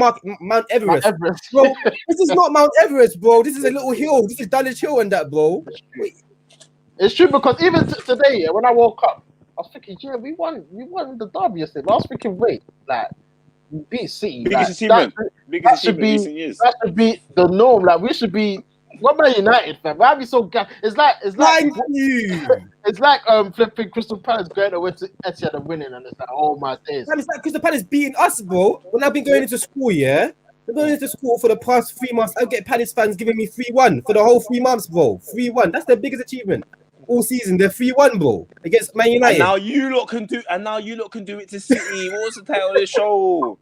Mount Everest. Everest. Bro, this is not Mount Everest, bro. This is a little hill. This is Dulwich Hill and that, bro. It's true because even today, when I woke up, I was thinking, yeah, we won the derby yesterday. But I was thinking, wait, like we beat City. Biggest like, achievement. Biggest achievement in recent years. That should be the norm. Like we should be. What about United, fam? Why are we so It's like Thank you. It's like flipping Crystal Palace going away to Etihad and winning, and it's like, oh my days. Man, it's like Crystal Palace beating us, bro. When I've been going into school, yeah. I've been going into school for the past 3 months. I get Palace fans giving me 3-1 for the whole 3 months, bro. 3-1. That's their biggest achievement all season. They're 3-1, bro, against Man United. And now you lot can do it to City. What was the title of the show?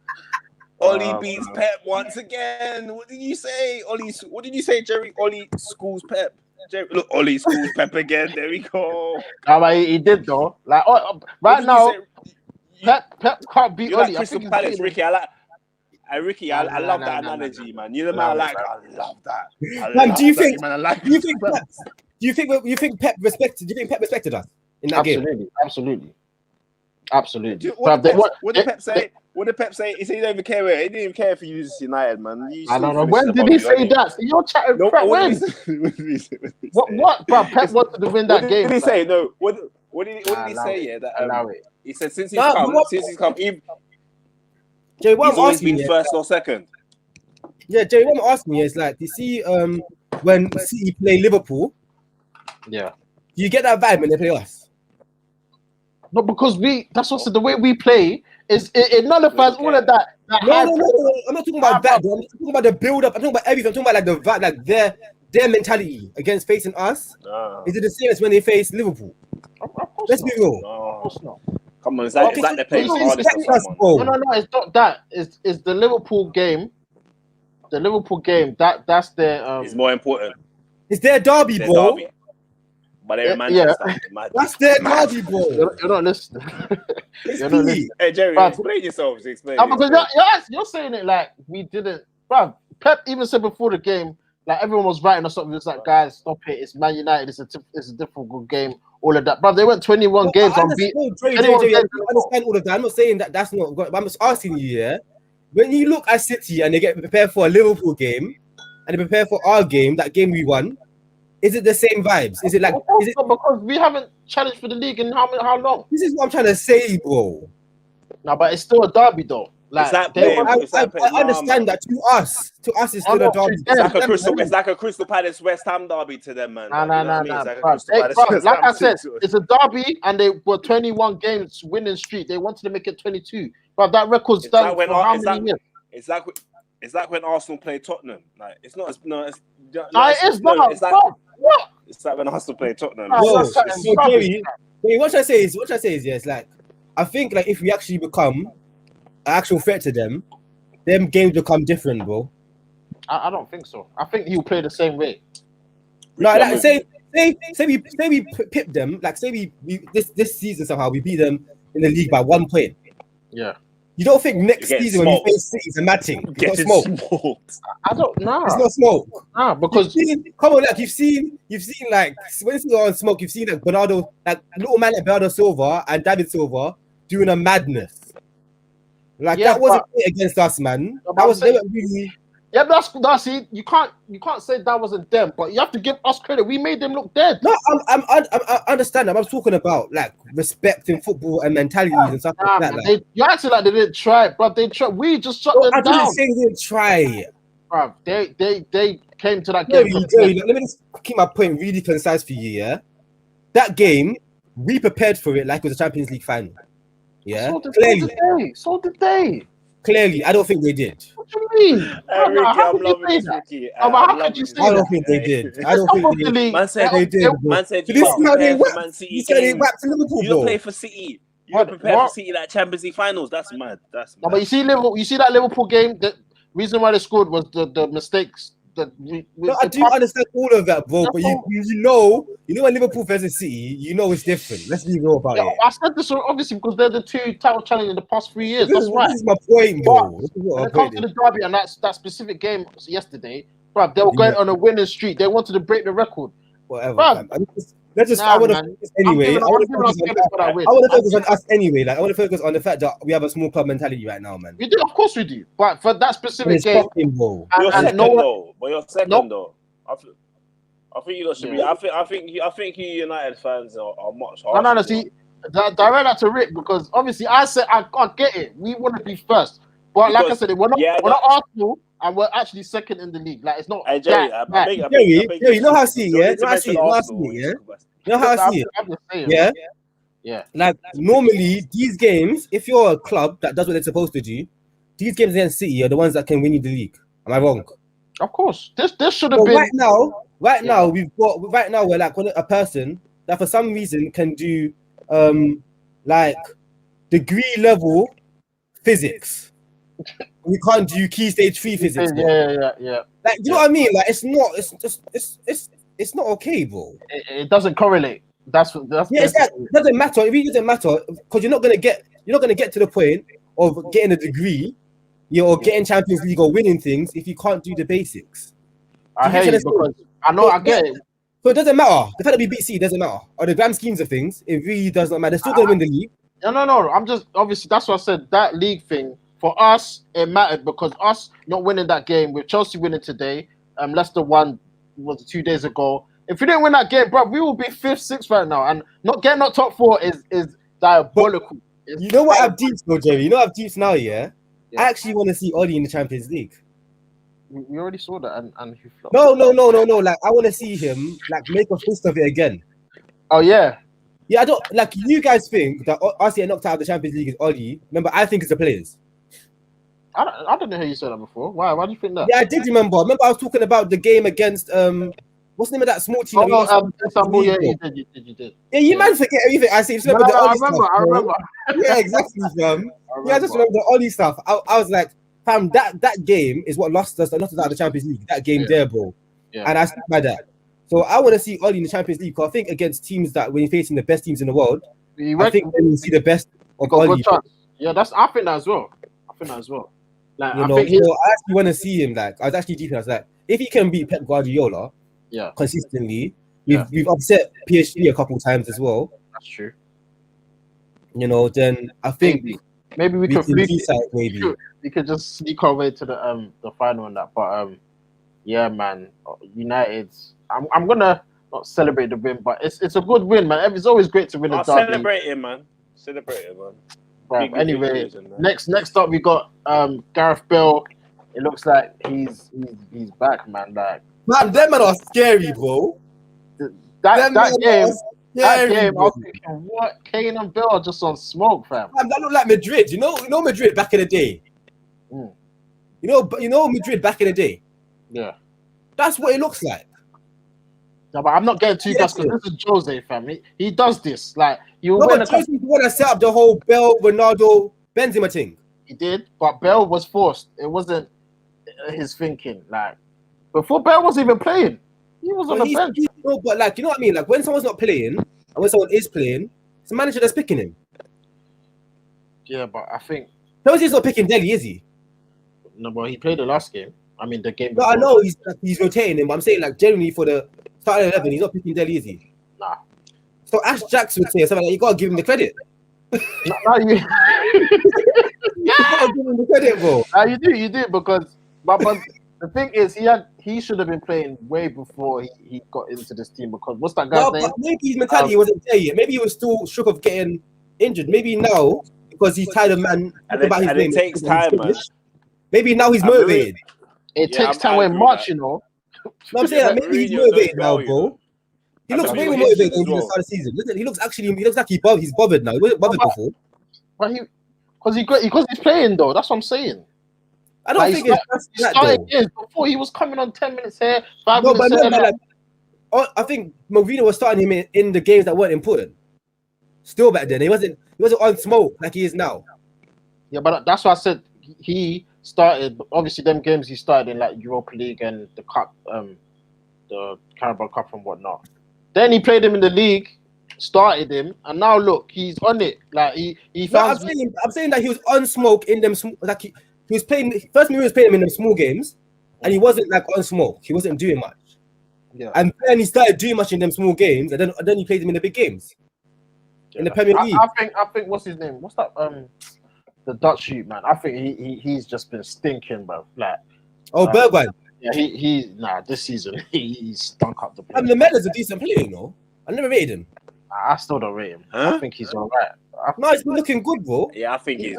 Ole beats Pep once again. What did you say? What did you say, Jerry? Ole Schools Pep. Look, Ole Schools Pep again. There we go. He did though. Like right now, Pep can't beat Ole. Like Crystal Palace, Ricky. I love that analogy, man. You know, man, I love that. Man, do you think Pep respected us in that game? Absolutely. What did Pep say? What did Pep say? He said he didn't even care. He didn't even care if you lose United, man. I don't know. When did he say that? So you're chatting crap. When? What? Bro, Pep wanted to win that game. What did he say? No. What did he say? Yeah, that he said since he's come, Jay, what he's I'm always asking been first or second. Yeah, Jay, what I'm asking you is like, you see, when City play Liverpool, yeah, do you get that vibe when they play us? No, because that's also the way we play. It nullifies all of that. No. I'm not talking about that, bro. I'm talking about the build-up. I'm talking about everything. I'm talking about like the vibe, like their mentality against facing us. Is it the same as when they face Liverpool? Let's be real. Of course not. Come on, is that they're playing hardest on someone? No, it's not that. It's the Liverpool game. The Liverpool game. That's their. It's more important. It's their derby, bro. But they're in Manchester. Yeah. That's their derby, bro. You're not listening. You're not listening. Hey, Jerry, explain yourself. Because you're saying it like we didn't. Bro, Pep even said before the game, like everyone was writing or something. It's like, guys, stop it. It's Man United. It's a difficult game. All of that. Bro, they went 21 games unbeaten. I understand all of that. I'm not saying that's not. I'm just asking you, yeah. When you look at City and they get prepared for a Liverpool game and they prepare for our game, that game we won. Is it the same vibes? Is it like because we haven't challenged for the league in how long? This is what I'm trying to say, bro. No, but it's still a derby though. Like I understand that to us it's still a derby. It's like a Crystal Palace West Ham derby to them, man. No. Like I said, it's a derby, and they were 21 games winning streak. They wanted to make it 22, but that record's done for how many years? It's like when Arsenal play Tottenham. Like it's not. It's like when Arsenal play Tottenham. Jerry, what I say is, yes, like I think like if we actually become an actual threat to them games become different, bro. I don't think so. I think he'll play the same way. No, like, say we pip them. Like say we this season somehow we beat them in the league by 1 point. Yeah. You don't think next season when we face City is a matching? It's not smoke. I don't know. It's not smoke. Nah, because come on, like you've seen like when you on smoke, you've seen like Bernardo, like little man like Bernardo Silva and David Silva doing a madness. Like that wasn't against us, man. That was really. Yeah, that's it. You can't say that wasn't them, but you have to give us credit. We made them look dead. No, I understand. I'm talking about like respect in football and mentalities and stuff like that. Like. You acting like they didn't try, but they tried. We just shut them down. I didn't say they didn't try. Bro, they came to that game. Let me just keep my point really concise for you. Yeah, that game we prepared for it like it was a Champions League final. Yeah, So did they. clearly, I don't think they did. What do you mean? Hey, Ricky, How I'm could you loving say this, that? Ricky. No, but I'm how could loving you this. say I that? don't think they did. I don't Top think of the they. league. Man said, They did, bro. man said So you this got is to how they prepare for whacked. Man City You said they games. whacked Liverpool, You don't bro. play for City. You don't prepare for City like Champions League finals. That's mad. That's No, mad. but you see Liverpool. You see that Liverpool game. The reason why they scored was the mistakes. No, I do understand all of that, bro. But you know when Liverpool versus City, you know it's different. Let's be real about it. I said this obviously because they're the two title challengers in the past 3 years. That's why. This is my point, bro. When it comes to the derby and that specific game yesterday, bro, they were going on a winning streak. They wanted to break the record. Whatever, Bruv, fam. I want to focus anyway. I want to focus on us anyway. Like I want to focus on the fact that we have a small club mentality right now, man. We do, of course we do. But for that specific game, bro. You're second though. But you're second though. I think you lot should be. I think you United fans are much harsher. No. See, direct that to Rick because obviously I said I can't get it. We want to be first, but like I said, we're not Arsenal, and we're actually second in the league. Like it's not. Hey Jerry, Jerry, you know how I see it, yeah? You know how I see it, You know how I see it? Yeah. Like normally these games, if you're a club that does what they're supposed to do, these games against City are the ones that can win you the league. Am I wrong? Of course. This should have been Right now we're like a person that for some reason can do like degree level physics. We can't do key stage 3 physics. Yeah. Like you know what I mean? Like it's not okay, bro. It doesn't correlate. That's it doesn't matter. It really doesn't matter because you're not gonna get to the point of getting a degree, or getting Champions League or winning things if you can't do the basics. I hate it because I know I get it. So it doesn't matter. The fact that we beat City doesn't matter. On the grand schemes of things, it really does not matter. They're still gonna win the league. No. I'm just obviously that's what I said. That league thing for us it mattered because us not winning that game with Chelsea winning today, Leicester won was 2 days ago. If we didn't win that game, bro, we will be 5th, 6th right now, and not getting that top 4 is diabolical. You know what I've deeped though, Jerry? You know I've deeped now, yeah? I actually want to see Ole in the Champions League. We already saw that, and he flopped. No. Like I want to see him like make a fist of it again. Oh yeah. Yeah, I don't like you guys think that us getting knocked out of the Champions League is Ole. Remember, I think it's the players. I don't know how you said that before. Why do you think that? Yeah, I did remember. Remember, I was talking about the game against what's the name of that small team? Istanbul. Yeah, you did. Yeah, you man forget everything I say. I remember. Yeah, exactly, fam. Yeah, I just remember the Ole stuff. I was like, fam, that out of the Champions League. That game there, bro. Yeah. And I stick by that. So I want to see Ole in the Champions League because I think against teams that when you're facing the best teams in the world, I think when you see the best of Ole. Yeah, I think that as well. Like, I actually want to see him. Like, I was actually deep. I was like, if he can beat Pep Guardiola, consistently, we've upset PSG a couple of times as well. That's true. Then I think maybe we could maybe we could just sneak our way to the final on that. But yeah, man, United. I'm gonna not celebrate the win, but it's a good win, man. It's always great to win a derby. Celebrate it, man. Right, anyway, next up we got Gareth Bale. It looks like he's back, man. Like, man, them men are scary, bro. That game, I was thinking, what? Kane and Bale are just on smoke, fam. Man, that look like Madrid. You know Madrid back in the day. You know Madrid back in the day. Yeah, that's what it looks like. No, but I'm not getting too gassed because this is Jose, fam. He does this. Like, Jose's the one that set up the whole Bale, Ronaldo, Benzema thing. He did, but Bale was forced. It wasn't his thinking. Like, before Bale was even playing, he was on the bench. But like, you know what I mean? Like, when someone's not playing and when someone is playing, it's the manager that's picking him. Yeah, but I think Jose's not picking Dele, is he? No, but he played the last game. I mean, the game. No, I know he's rotating him, but I'm saying like generally for the starting 11, he's not picking Dele, is he? Nah. So Ash Jackson would say something like, you gotta give him the credit. You gotta give him the credit, bro. You do because but the thing is he should have been playing way before he got into this team because what's that guy's name? Maybe his mentality wasn't there yet. Maybe he was still shook of getting injured. Maybe now because he's tired of man about his name. It takes time, man. Maybe now he's motivated. It takes time when much, No, I'm saying like, maybe he's motivated now, bro. He looks way more motivated than he did at the start of the season. He looks like he's bothered now. He wasn't bothered before. But because he's playing though. That's what I'm saying. I don't think it's He that started though. games before. He was coming on 10 minutes here, 5 No, minutes but here. remember, I think Mourinho was starting him in the games that weren't important. Still back then, he wasn't on smoke like he is now. Yeah, but that's why I said he started. Obviously, them games he started in like Europa League and the Cup, the Carabao Cup and whatnot. Then he played him in the league, started him, and now look, he's on it. Like he No, found. I'm saying that he was on smoke in them. Like he was playing. First, Mourinho was playing him in them small games, and he wasn't like on smoke. He wasn't doing much. Yeah. And then he started doing much in them small games, and then he played him in the big games. In the Premier League. I think what's his name? What's that? The Dutch shoot man. I think he's just been stinking, bro. Like Bergwijn. Yeah, this season he's stunk up the place. And Lamella's a decent player, you know. I never rated him. I still don't rate him. Huh? I think he's alright. No, he's been looking good, bro. Yeah, I think he's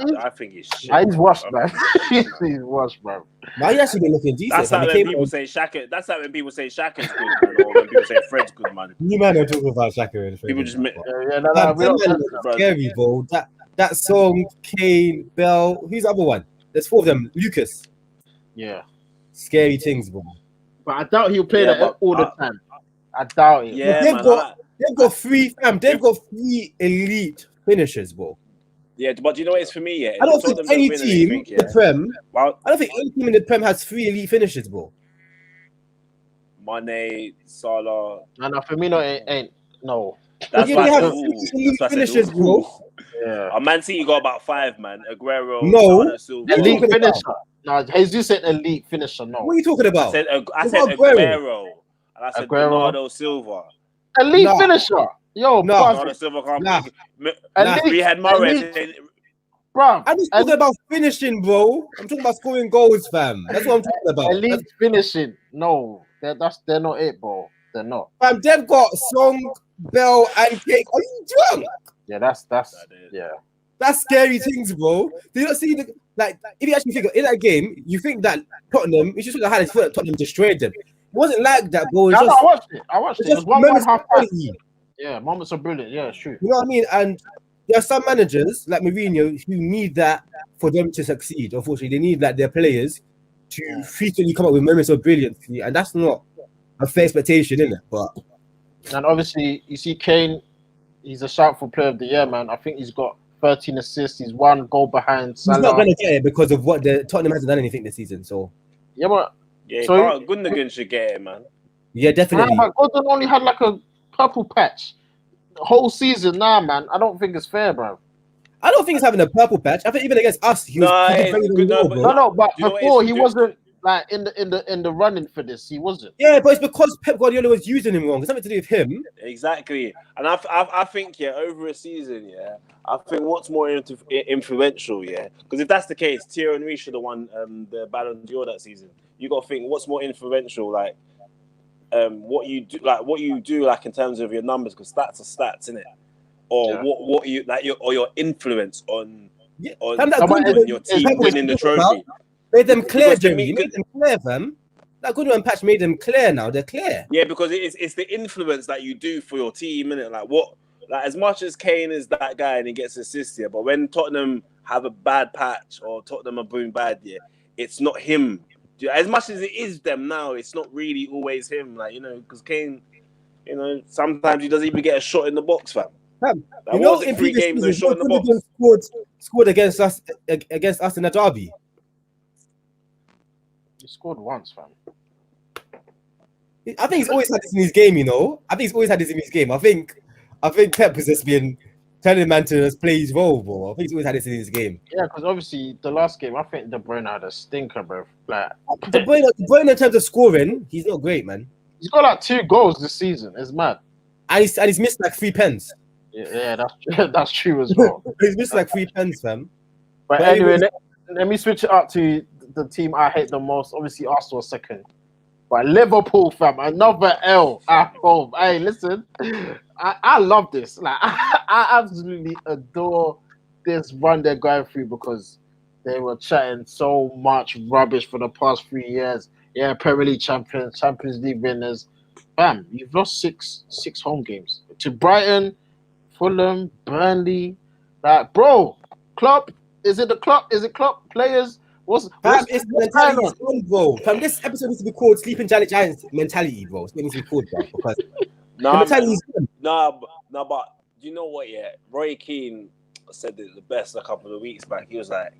shit. He's washed, man. He's washed, bro. But he actually been looking decent. That's like when people say Shaka. That's like when people say Shaka's good, man, or when people say Fred's good, man. You man are talking about Shaka and Fred. People just scary, bro. That song, Kane, Bale. Who's the other one? There's 4 of them. Lucas. Yeah. Scary things, bro. But I doubt he'll play that all the time. I doubt it. Yeah, they've got 3 They've got 3 elite finishers, bro. Yeah, but do you know what it's for me? Yeah, I don't think any team in the Prem. Well, I don't think any team in the Prem has 3 elite finishers, bro. Mane, Salah. No, Firmino ain't. No. That's why they have elite finishers, bro. Yeah. A Man City got about 5, man. Aguero. No. Elite finisher. No, Jesus said elite finisher. No. What are you talking about? I said Aguero. And I said Bernardo Silva. Elite finisher. Yo, Bernardo Silva can't play. We had Murray. Bro, I'm just talking about finishing, bro. I'm talking about scoring goals, fam. That's what I'm talking about. Elite finishing. No, they're not it, bro. They're not. Fam, they've got Song, Bell, and Cake. Are you drunk? Yeah, that's yeah. That's scary things, bro. Do you not see if you actually think in that game, you think that Tottenham, it's just how they feel that Tottenham destroyed them. It wasn't like that, bro. I watched it. It was 1.5 quality. Yeah, moments are brilliant. Yeah, it's true. You know what I mean? And there are some managers like Mourinho who need that for them to succeed. Unfortunately, they need their players to frequently come up with moments of brilliance, and that's not a fair expectation, isn't it? But and obviously, you see Kane, he's a shout for player of the year, man. I think he's got 13 assists. He's 1 goal behind Salah. He's not going to get it because of what Tottenham hasn't done anything this season. So Gundogan should get it, man. Yeah, definitely. But Gundogan only had a purple patch the whole season. Nah, man, I don't think it's fair, bro. I don't think he's having a purple patch. I think even against us, he was but before he wasn't in the running for this. He wasn't. Yeah, but it's because Pep Guardiola was using him wrong. It's nothing to do with him. Exactly, and I think over a season, I think what's more influential, because if that's the case, Thierry Henry should have won the Ballon d'Or that season. You got to think what's more influential, what you do, in terms of your numbers, because stats are stats, innit? Or what you your influence on your team winning the trophy. Made them clear, Jimmy. Made them clear, fam. That Goodwin patch made them clear now. They're clear. Yeah, because it's the influence that you do for your team, innit? As much as Kane is that guy and he gets assists here, but when Tottenham have a bad patch or Tottenham are doing bad, it's not him. As much as it is them now, it's not really always him. Because Kane, sometimes he doesn't even get a shot in the box, fam. In 3 games, a shot in the box. Scored against us in a derby. He scored once, fam. I think he's always had this in his game, I think Pep has just been telling man to just play his role, bro. I think he's always had this in his game. Yeah, because obviously the last game, I think De Bruyne had a stinker, bro. De Bruyne in terms of scoring, he's not great, man. He's got 2 goals this season. It's mad. And he's missed 3 pens. Yeah, that's true as well. He's missed 3 pens, fam. But anyway, let me switch it up to the team I hate the most. Obviously, Arsenal second. But Liverpool, fam, another L at home. Hey, listen, I love this. I absolutely adore this run they're going through because they were chatting so much rubbish for the past 3 years. Yeah, Premier League champions, Champions League winners. Bam, you've lost six home games to Brighton, Fulham, Burnley. Bro, Klopp? Is it the Klopp? Is it Klopp? Players? Fam, it's the mentality is on, bro. Fam, this episode needs to be called Sleeping Giants mentality, bro. It's what it needs to be called, bro. Because the mentality is on. But do you know what? Yeah, Roy Keane said it the best a couple of weeks back. He was like,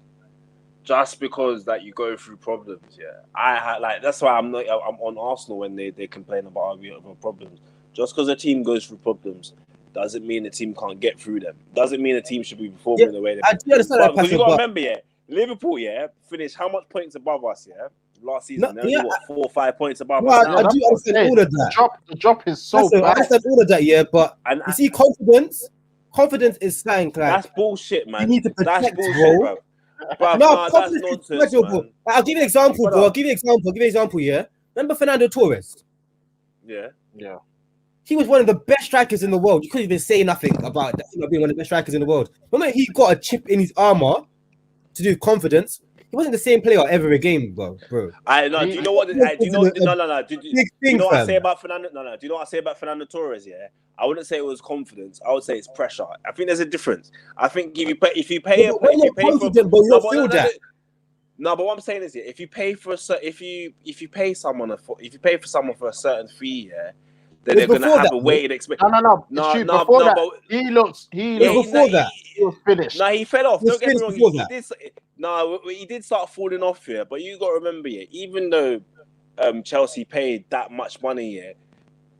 just because that you go through problems, yeah. I had like that's why I'm on Arsenal when they complain about our problems. Just because a team goes through problems doesn't mean the team can't get through them. Doesn't mean the team should be performing the way they. I do understand that, because you got to remember, yeah, Liverpool, yeah, finished how much points above us, yeah, last season. They're only 4 or 5 points above us. I do understand all of that. The drop is so bad. I understand all of that, yeah, but you see, confidence is slang. Like, that's bullshit, man. You need to protect, that's bullshit, bro. No, that's nonsense, bro. I'll give you an example, bro. I'll give you an example, yeah. Remember Fernando Torres? Yeah. He was one of the best strikers in the world. You couldn't even say nothing about that, being one of the best strikers in the world. Remember, he got a chip in his armor to do confidence. He wasn't the same player every game, bro. I know. Do you know what? Do you know? No. Do you know what I say about Fernando? No. Do you know what I say about Fernando Torres? Yeah, I wouldn't say it was confidence. I would say it's pressure. I think there's a difference. I think if you pay for no, but what I'm saying is, yeah, if you pay for someone for a certain fee, yeah, then they're gonna have a weighted expectation. No. Before that, he was finished. No, he fell off. Don't get me wrong. He did start falling off here. But you got to remember, yeah, even though Chelsea paid that much money, yeah,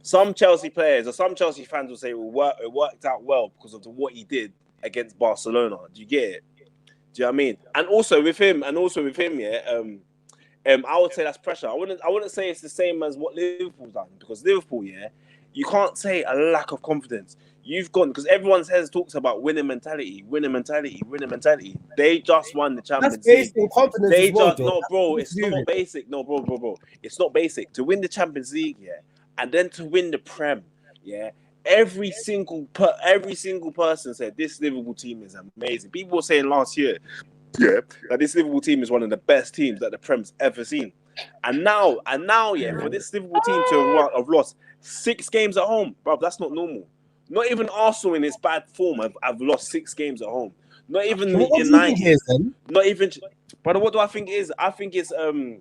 some Chelsea players or some Chelsea fans will say it worked out well because of what he did against Barcelona. Do you get it? Do you know what I mean? And also with him, yeah. I would say that's pressure. I wouldn't say it's the same as what Liverpool's done because Liverpool, yeah, you can't say a lack of confidence. You've gone because everyone talks about winning mentality. They just won the Champions League. That's based on confidence. It's not basic. No, bro. It's not basic to win the Champions League, yeah, and then to win the Prem, yeah. Every single person said this Liverpool team is amazing. People were saying last year, yeah, that this Liverpool team is one of the best teams that the Prem's ever seen. And now, yeah, for this Liverpool team to have lost 6 games at home, bro, that's not normal. Not even Arsenal in its bad form have lost 6 games at home. Not even in 90. Not even. But what do I think is? I think it's do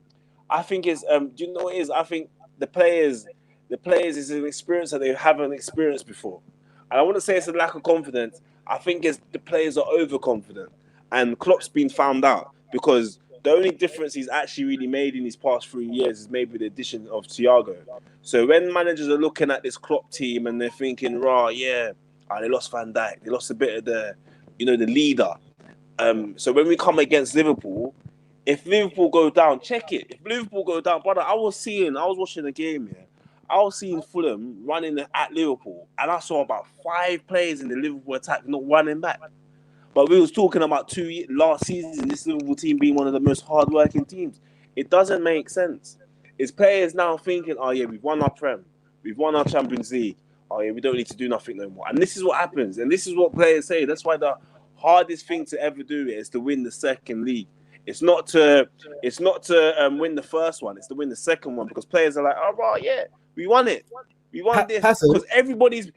you know what it is? I think the players is an experience that they haven't experienced before. And I wouldn't say it's a lack of confidence. I think it's the players are overconfident. And Klopp's been found out because the only difference he's actually really made in his past 3 years is maybe the addition of Thiago. So when managers are looking at this Klopp team and they're thinking, they lost Van Dijk, they lost a bit of the leader. So when we come against Liverpool, if Liverpool go down, check it. If Liverpool go down, brother, I was watching the game, yeah. I was seeing Fulham running at Liverpool, and I saw about 5 players in the Liverpool attack not running back. But we was talking about last season, this Liverpool team being one of the most hard-working teams. It doesn't make sense. It's players now thinking, oh yeah, we've won our Prem, we've won our Champions League. Oh yeah, we don't need to do nothing no more. And this is what happens, and this is what players say. That's why the hardest thing to ever do is to win the second league. It's not to win the first one. It's to win the second one because players are like, oh right, yeah. We won it. We won this because everybody's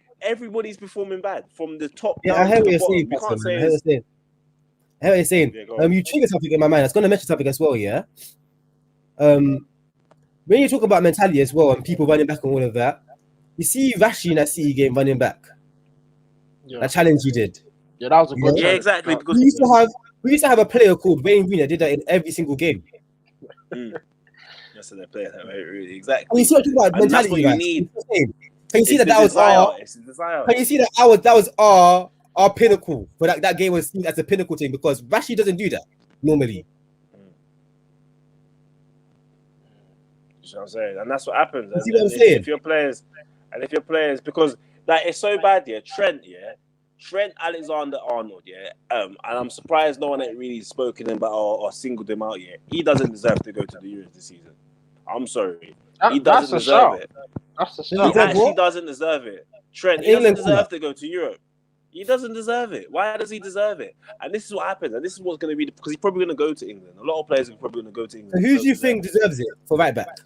performing bad from the top. Yeah, I hear what you're saying. I hear what you're saying. Yeah, you triggered something in my mind. I was going to mention something as well. Yeah. When you talk about mentality as well and people running back and all of that, you see Rashi in that City game running back. Yeah. That challenge he did. Yeah, that was a good. Yeah, exactly. Because we used to have a player called Wayne Rooney that did that in every single game. So they play that way, really. Exactly. And you see what I'm talking about mentality, that's what you need. Can you see that was our? Can you see that that was our pinnacle? But that game was seen as a pinnacle thing because Rashi doesn't do that normally. You know what I'm saying? And that's what happens. You see what I'm saying? If your players, because like it's so bad, yeah. Trent Alexander-Arnold, yeah. And I'm surprised no one ain't really spoken about or singled him out yet. He doesn't deserve to go to the Euros this season. I'm sorry. He doesn't deserve it. He actually doesn't deserve it. Trent, he doesn't deserve to go to Europe. He doesn't deserve it. Why does he deserve it? And this is what happens. And this is what's going to be because he's probably going to go to England. A lot of players are probably going to go to England. So who do you think deserves it for right back?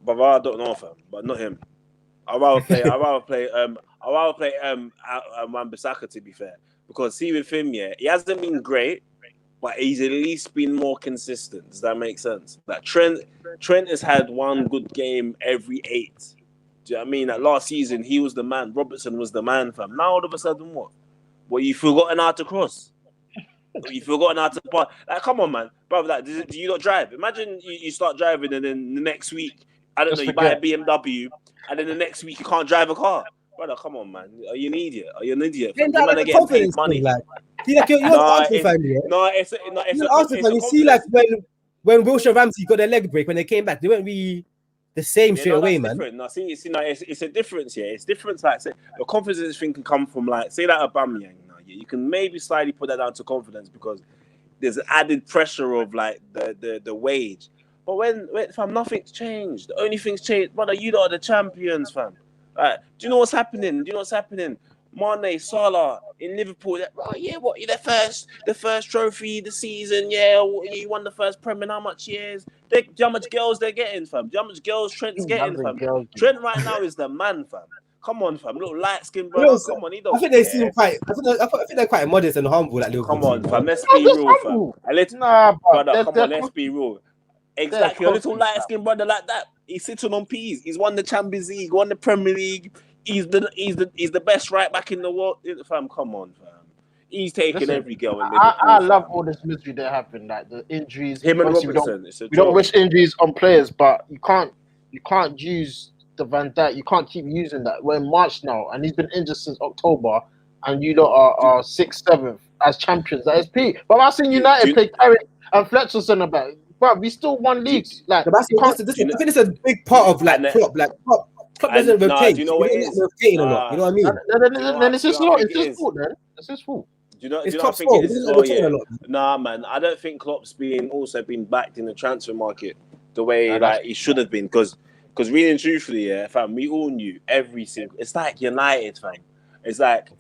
But I don't know, fam. But not him. I'd rather play Wan-Bissaka, to be fair. Because see with him, yeah, he hasn't been great, but he's at least been more consistent. Does that make sense? Like Trent has had one good game every 8. Do you know what I mean? Like last season, he was the man. Robertson was the man, fam. Now all of a sudden, what? Well, you've forgotten how to cross. You've forgotten how to pass. Like, come on, man, brother. Like, do you not drive? Imagine you start driving, and then the next week, I don't know, you buy a BMW, and then the next week you can't drive a car. Brother, come on, man. Are you an idiot? Fam? You man are getting paid money. Like, see, like you're an Arsenal fan, yeah? It's an Arsenal fan. You see, like when Wilshere Ramsey got their leg break when they came back, they weren't really the same straight away, man. Different. No, see, it's a difference here. It's different. Like, say, the confidence thing can come from, like, say that Aubameyang. You can maybe slightly put that down to confidence because there's added pressure of like the wage. But when fam, nothing's changed. The only thing's changed, brother. You lot are the champions, fam. Right? Do you know what's happening? Mane, Salah in Liverpool. Oh yeah, what? You're the first trophy the season. Yeah, you won the first Prem in how much years? Do you know how much girls they're getting, fam? Do you know how much girls Trent's getting, fam? Trent right now is the man, fam. Come on, fam. Little light skin brother. Come on, he don't. I think they seem quite. I think they're quite modest and humble. Like Liverpool. Come on, fam. Let's be real, fam. Brother. Come on, let's be real. Exactly, a little light skin brother like that. He's sitting on peas. He's won the Champions League, won the Premier League. He's the best right back in the world, fam. Come on, fam. He's taking every girl in Liverpool. I love all this misery that happened, like the injuries. Him and Robertson. We don't wish injuries on players, but you can't use the Van Dijk. You can't keep using that. We're in March now, and he's been injured since October, and you lot are 6th, 7th as champions. That is peak. But I've seen United play Carrick and Fletcher centre back. But we still won leagues. Like I think it's a big part of like Klopp. Like Klopp doesn't rotate. Do you know what it is? You know what I mean? Then it's his fault. It's his fault. Then it's his fault. Do you know what I think it is? Oh, yeah. Nah, man. I don't think Klopp's been backed in the transfer market the way like he should have been. Because really and truthfully, yeah, fam, we all knew every single. It's like United, fam. It's like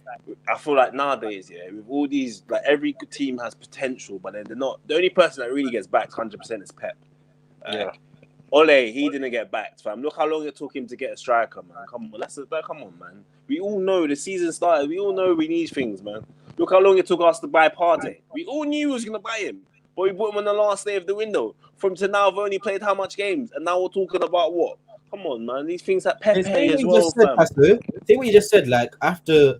I feel like nowadays, yeah, with all these, like every good team has potential, but then they're not. The only person that really gets backed 100% is Pep. Ole, he didn't get backed, fam. Look how long it took him to get a striker, man. Come on, man. We all know the season started. We all know we need things, man. Look how long it took us to buy POTY. We all knew we was gonna buy him, but we bought him on the last day of the window. From to now, I've only played how much games, and now we're talking about what? Come on, man. These things that Pepe as well, fam. Say what you just said. Like after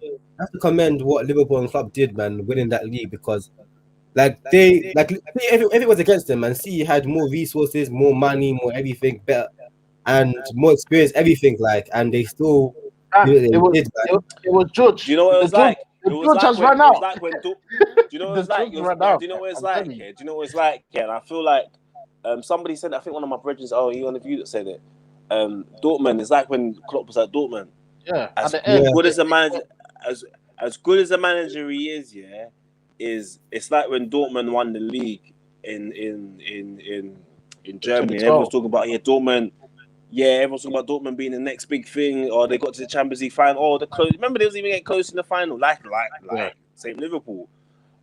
commend what Liverpool and Club did, man, winning that league because. Like if it was against them, man, City had more resources, more money, more everything, better, and more experience, everything. Like, and they still. It was George. Do you know what it was like? George has run out. Do you know what it's like? Do you know what it's like? Do you know what it's like? Yeah, and I feel like somebody said. I think one of my brothers. Oh, you on the view that said it. Dortmund. It's like when Klopp was at Dortmund. Yeah. As good as a manager, as good as a manager he is, yeah. It's like when Dortmund won the league in Germany. And everyone's talking about Dortmund. Yeah, everyone's talking about Dortmund being the next big thing, or they got to the Champions League final. Oh, remember they was even getting close in the final, like same Liverpool.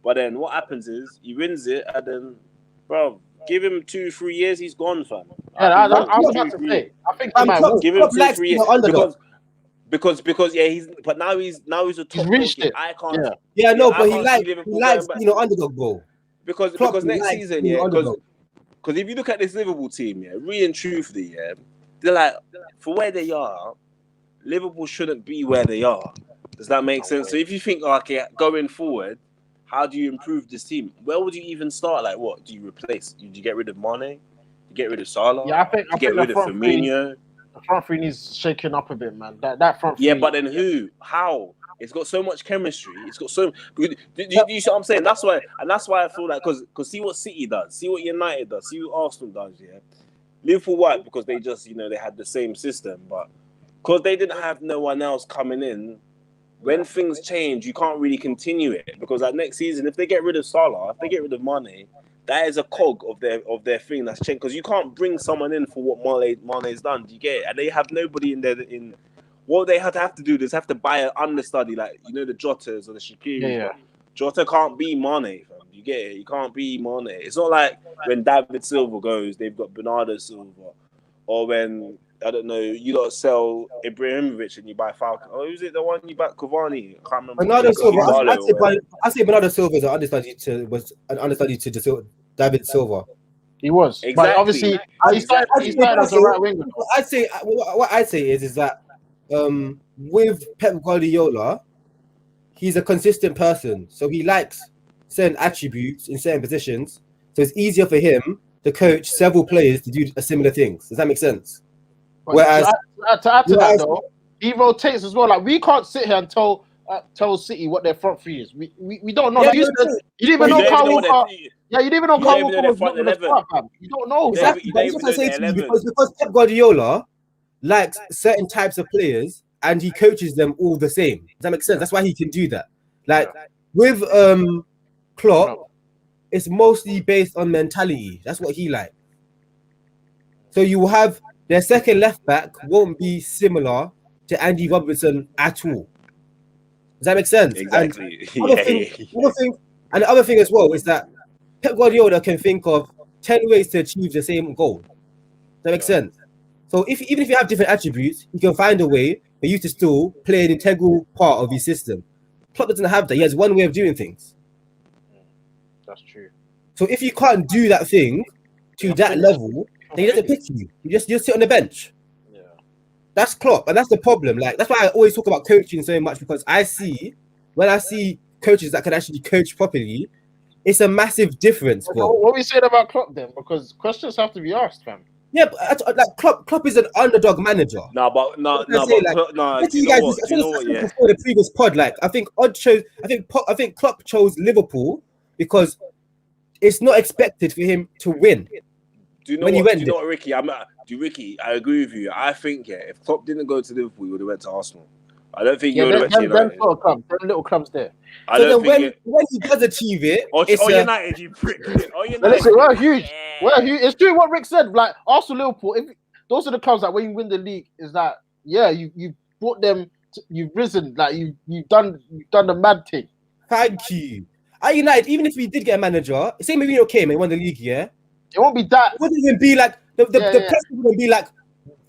But then what happens is he wins it, and then, bro, give him 2-3 years, he's gone, fam. I was about to say, I think give him 2-3 years because but now he's a top. He's reached it. I can't. Yeah, no, but he likes underdog ball. Because next season, because if you look at this Liverpool team, yeah, really and truthfully, yeah, they're like for where they are, Liverpool shouldn't be where they are. Does that make sense? So if you think, okay, going forward, how do you improve this team? Where would you even start? Like, what do you replace? Do you get rid of Mane? You get rid of Salah? Yeah, I think get rid of Firmino. The front three needs shaking up a bit, man. That front three. Yeah, but then who? How? It's got so much chemistry. It's got so. Do you see what I'm saying? That's why I feel like because see what City does, see what United does, see what Arsenal does. Yeah, Liverpool worked because they just they had the same system, but because they didn't have no one else coming in. When things change, you can't really continue it because like next season, if they get rid of Salah, if they get rid of Mane, that is a cog of their thing that's changed because you can't bring someone in for what Mane's done. Do you get it? And they have nobody in there. What they have to do is have to buy an understudy like the Jotas or the Shaqiris. Yeah. Jota can't be Mane, fam. You get it? You can't be Mane. It's not like when David Silva goes, they've got Bernardo Silva, or when I don't know, you don't sell Ibrahimovic and you buy Falcon. Oh, who's it? The one you bought Cavani? I can't remember. Bernardo Silva. Igalo or whatever. I'd say Bernardo Silva is an understudy to David Silva. He was, but Exactly. obviously he started as a right winger. I'd say what I'd say is that with Pep Guardiola, he's a consistent person, so he likes certain attributes in certain positions. So it's easier for him to coach several players to do similar things. Does that make sense? But Whereas to add to that though, he rotates as well. Like we can't sit here and tell City what their front three is. We don't know. Yeah, Like, you didn't even know Carl Walker. Yeah, you didn't even know Carl Walker was not going to start, fam. You don't know. Exactly. That's what I say to you, because Pep Guardiola likes certain types of players and he coaches them all the same. Does that make sense? That's why he can do that. Like with Klopp, it's mostly based on mentality. That's what he likes. So you will have their second left back won't be similar to Andy Robertson at all. Does that make sense? Exactly. And the other thing as well is that Pep Guardiola can think of 10 ways to achieve the same goal. Does that make sense? So even if you have different attributes, he can find a way for you to still play an integral part of his system. Klopp doesn't have that. He has one way of doing things. That's true. So if you can't do that thing to that level, then he doesn't pick you. You just sit on the bench. Yeah. That's Klopp, and that's the problem. Like that's why I always talk about coaching so much, because when I see coaches that can actually coach properly, it's a massive difference, bro. What we said about Klopp then? Because questions have to be asked, fam. Yeah, but like Klopp is an underdog manager. You know what? Yeah. Before the previous pod, like I think Klopp chose Liverpool because it's not expected for him to win. Do you know what, Ricky? Ricky, I agree with you. I think if Klopp didn't go to Liverpool, he would have went to Arsenal. I don't think he would have went to United. Them little clubs there. When he does achieve it, United, you prick. Listen, we're huge. We're huge. It's true what Rick said. Like Arsenal, Liverpool. Those are the clubs that when you win the league, is that you brought them. You've risen. Like you've done the mad thing. Thank you. At United, even if we did get a manager, say Mourinho came and won the league, it won't be that. It wouldn't even be like the press wouldn't be like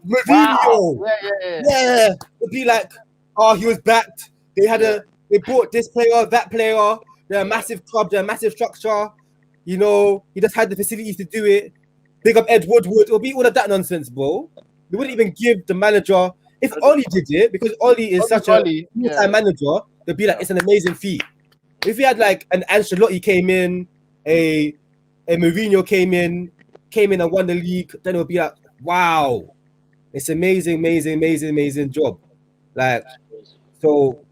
Mourinho. Wow. Yeah. It'd be like, oh, he was backed. They bought this player, that player. They're a massive club. They're a massive structure. You know, he just had the facilities to do it. Big up Ed Woodward. It'll be all of that nonsense, bro. They wouldn't even give the manager. If Ole did it, because Ole is such a full-time manager, they'd be like, it's an amazing feat. If we had like an Ancelotti came in, a Mourinho came in and won the league, then it would be like, wow, it's amazing job. Like, so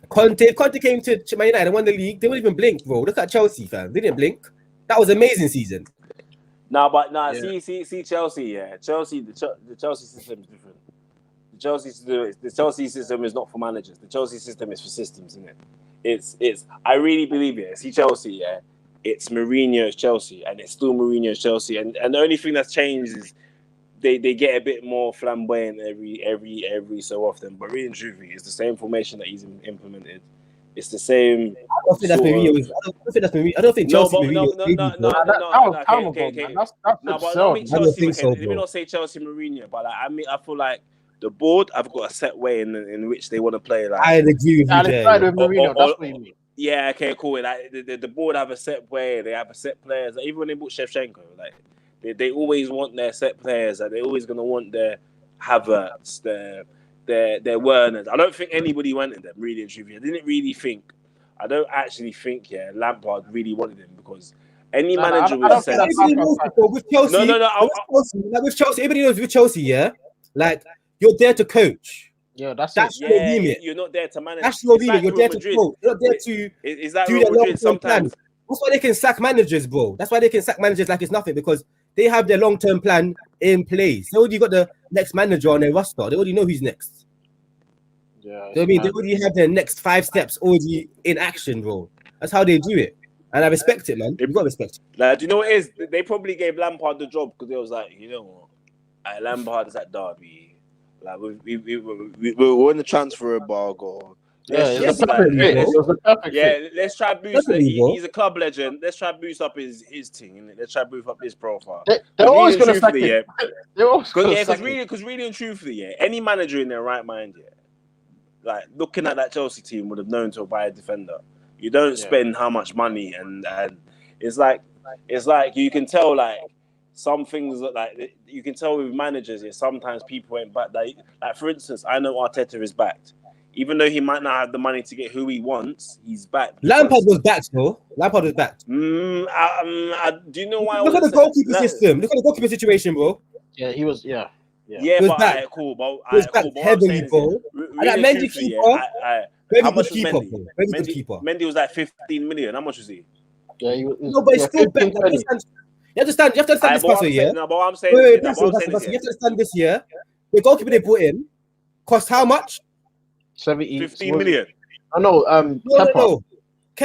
Conte came to Man United and won the league. They wouldn't even blink, bro. Look at Chelsea, fam. They didn't blink. That was an amazing season. See Chelsea, Chelsea, the Chelsea system is different. The Chelsea system is not for managers. The Chelsea system is for systems, isn't it? It's. I really believe it. See Chelsea, it's Mourinho's Chelsea, and it's still Mourinho's Chelsea, and the only thing that's changed is they get a bit more flamboyant every so often. But really and truthfully, it's the same formation that he's implemented. It's the same. I don't think that's Mourinho. I don't think Chelsea. No. I don't think so. Let me not say Chelsea Mourinho, but I feel like the board have got a set way in which they want to play. Like, I agree with you there. With Mourinho, that's what you mean. Yeah, okay, cool. Like the board have a set way. They have a set players. Like, even when they bought Shevchenko, like they always want their set players. Like, they're always gonna want their Havertz, their Werners. I don't think anybody wanted them, really and truthfully. I don't actually think Lampard really wanted him, because any manager would say with Chelsea. With Chelsea, everybody knows with Chelsea, like you're there to coach. Yeah, that's your remit. You're not there to manage. That's your remit. You're there to coach. You're not there to do their long-term plan. That's why they can sack managers, bro. That's why they can sack managers like it's nothing, because they have their long-term plan in place. They already got the next manager on their roster. They already know who's next. Yeah, they already have their next 5 steps already in action, bro. That's how they do it. And I respect it, man. You've got to respect it. Like, do you know what it is? They probably gave Lampard the job because they was like, you know what? Lampard is at Derby. Like, we're in the transfer embargo. Yeah, just it was a perfect definitely, fit. bro. It was a perfect yeah, fit. let's try boost. Definitely, bro. He's a club legend. Let's try boost up his thing. Innit? Let's try boost up his profile. They're Because always really and gonna sack truthfully, him. yeah. They're always gonna Because sack him. really and truthfully, yeah. Any manager in their right mind, yeah, like looking at that Chelsea team would have known to buy a defender. You don't spend how much money, and it's like you can tell like some things that like you can tell with managers. Yeah, sometimes people ain't back. Like for instance, I know Arteta is backed. Even though he might not have the money to get who he wants, he's backed. Lampard was backed, though. Lampard was backed. Do you know why? Look at the goalkeeper system. Look at the goalkeeper situation, bro. Yeah, he was. Yeah. Yeah, He was but backed. alright, cool. But He was alright, backed cool. But what I'm heavily, saying is, bro. really And that and Mendy truthfully, keeper, yeah, very how good much was keeper, Mendy? bro. Very good keeper. Mendy was like 15 million. How much was he? Yeah, he was. No, but it's still 15, better. You have to understand this, But Pastor, what I'm yeah? saying, no, but what I'm saying, Wait, no, Pastor, what I'm saying you have is, to understand this, yeah? The goalkeeper they brought in cost how much? 70. 15 million. I know. No.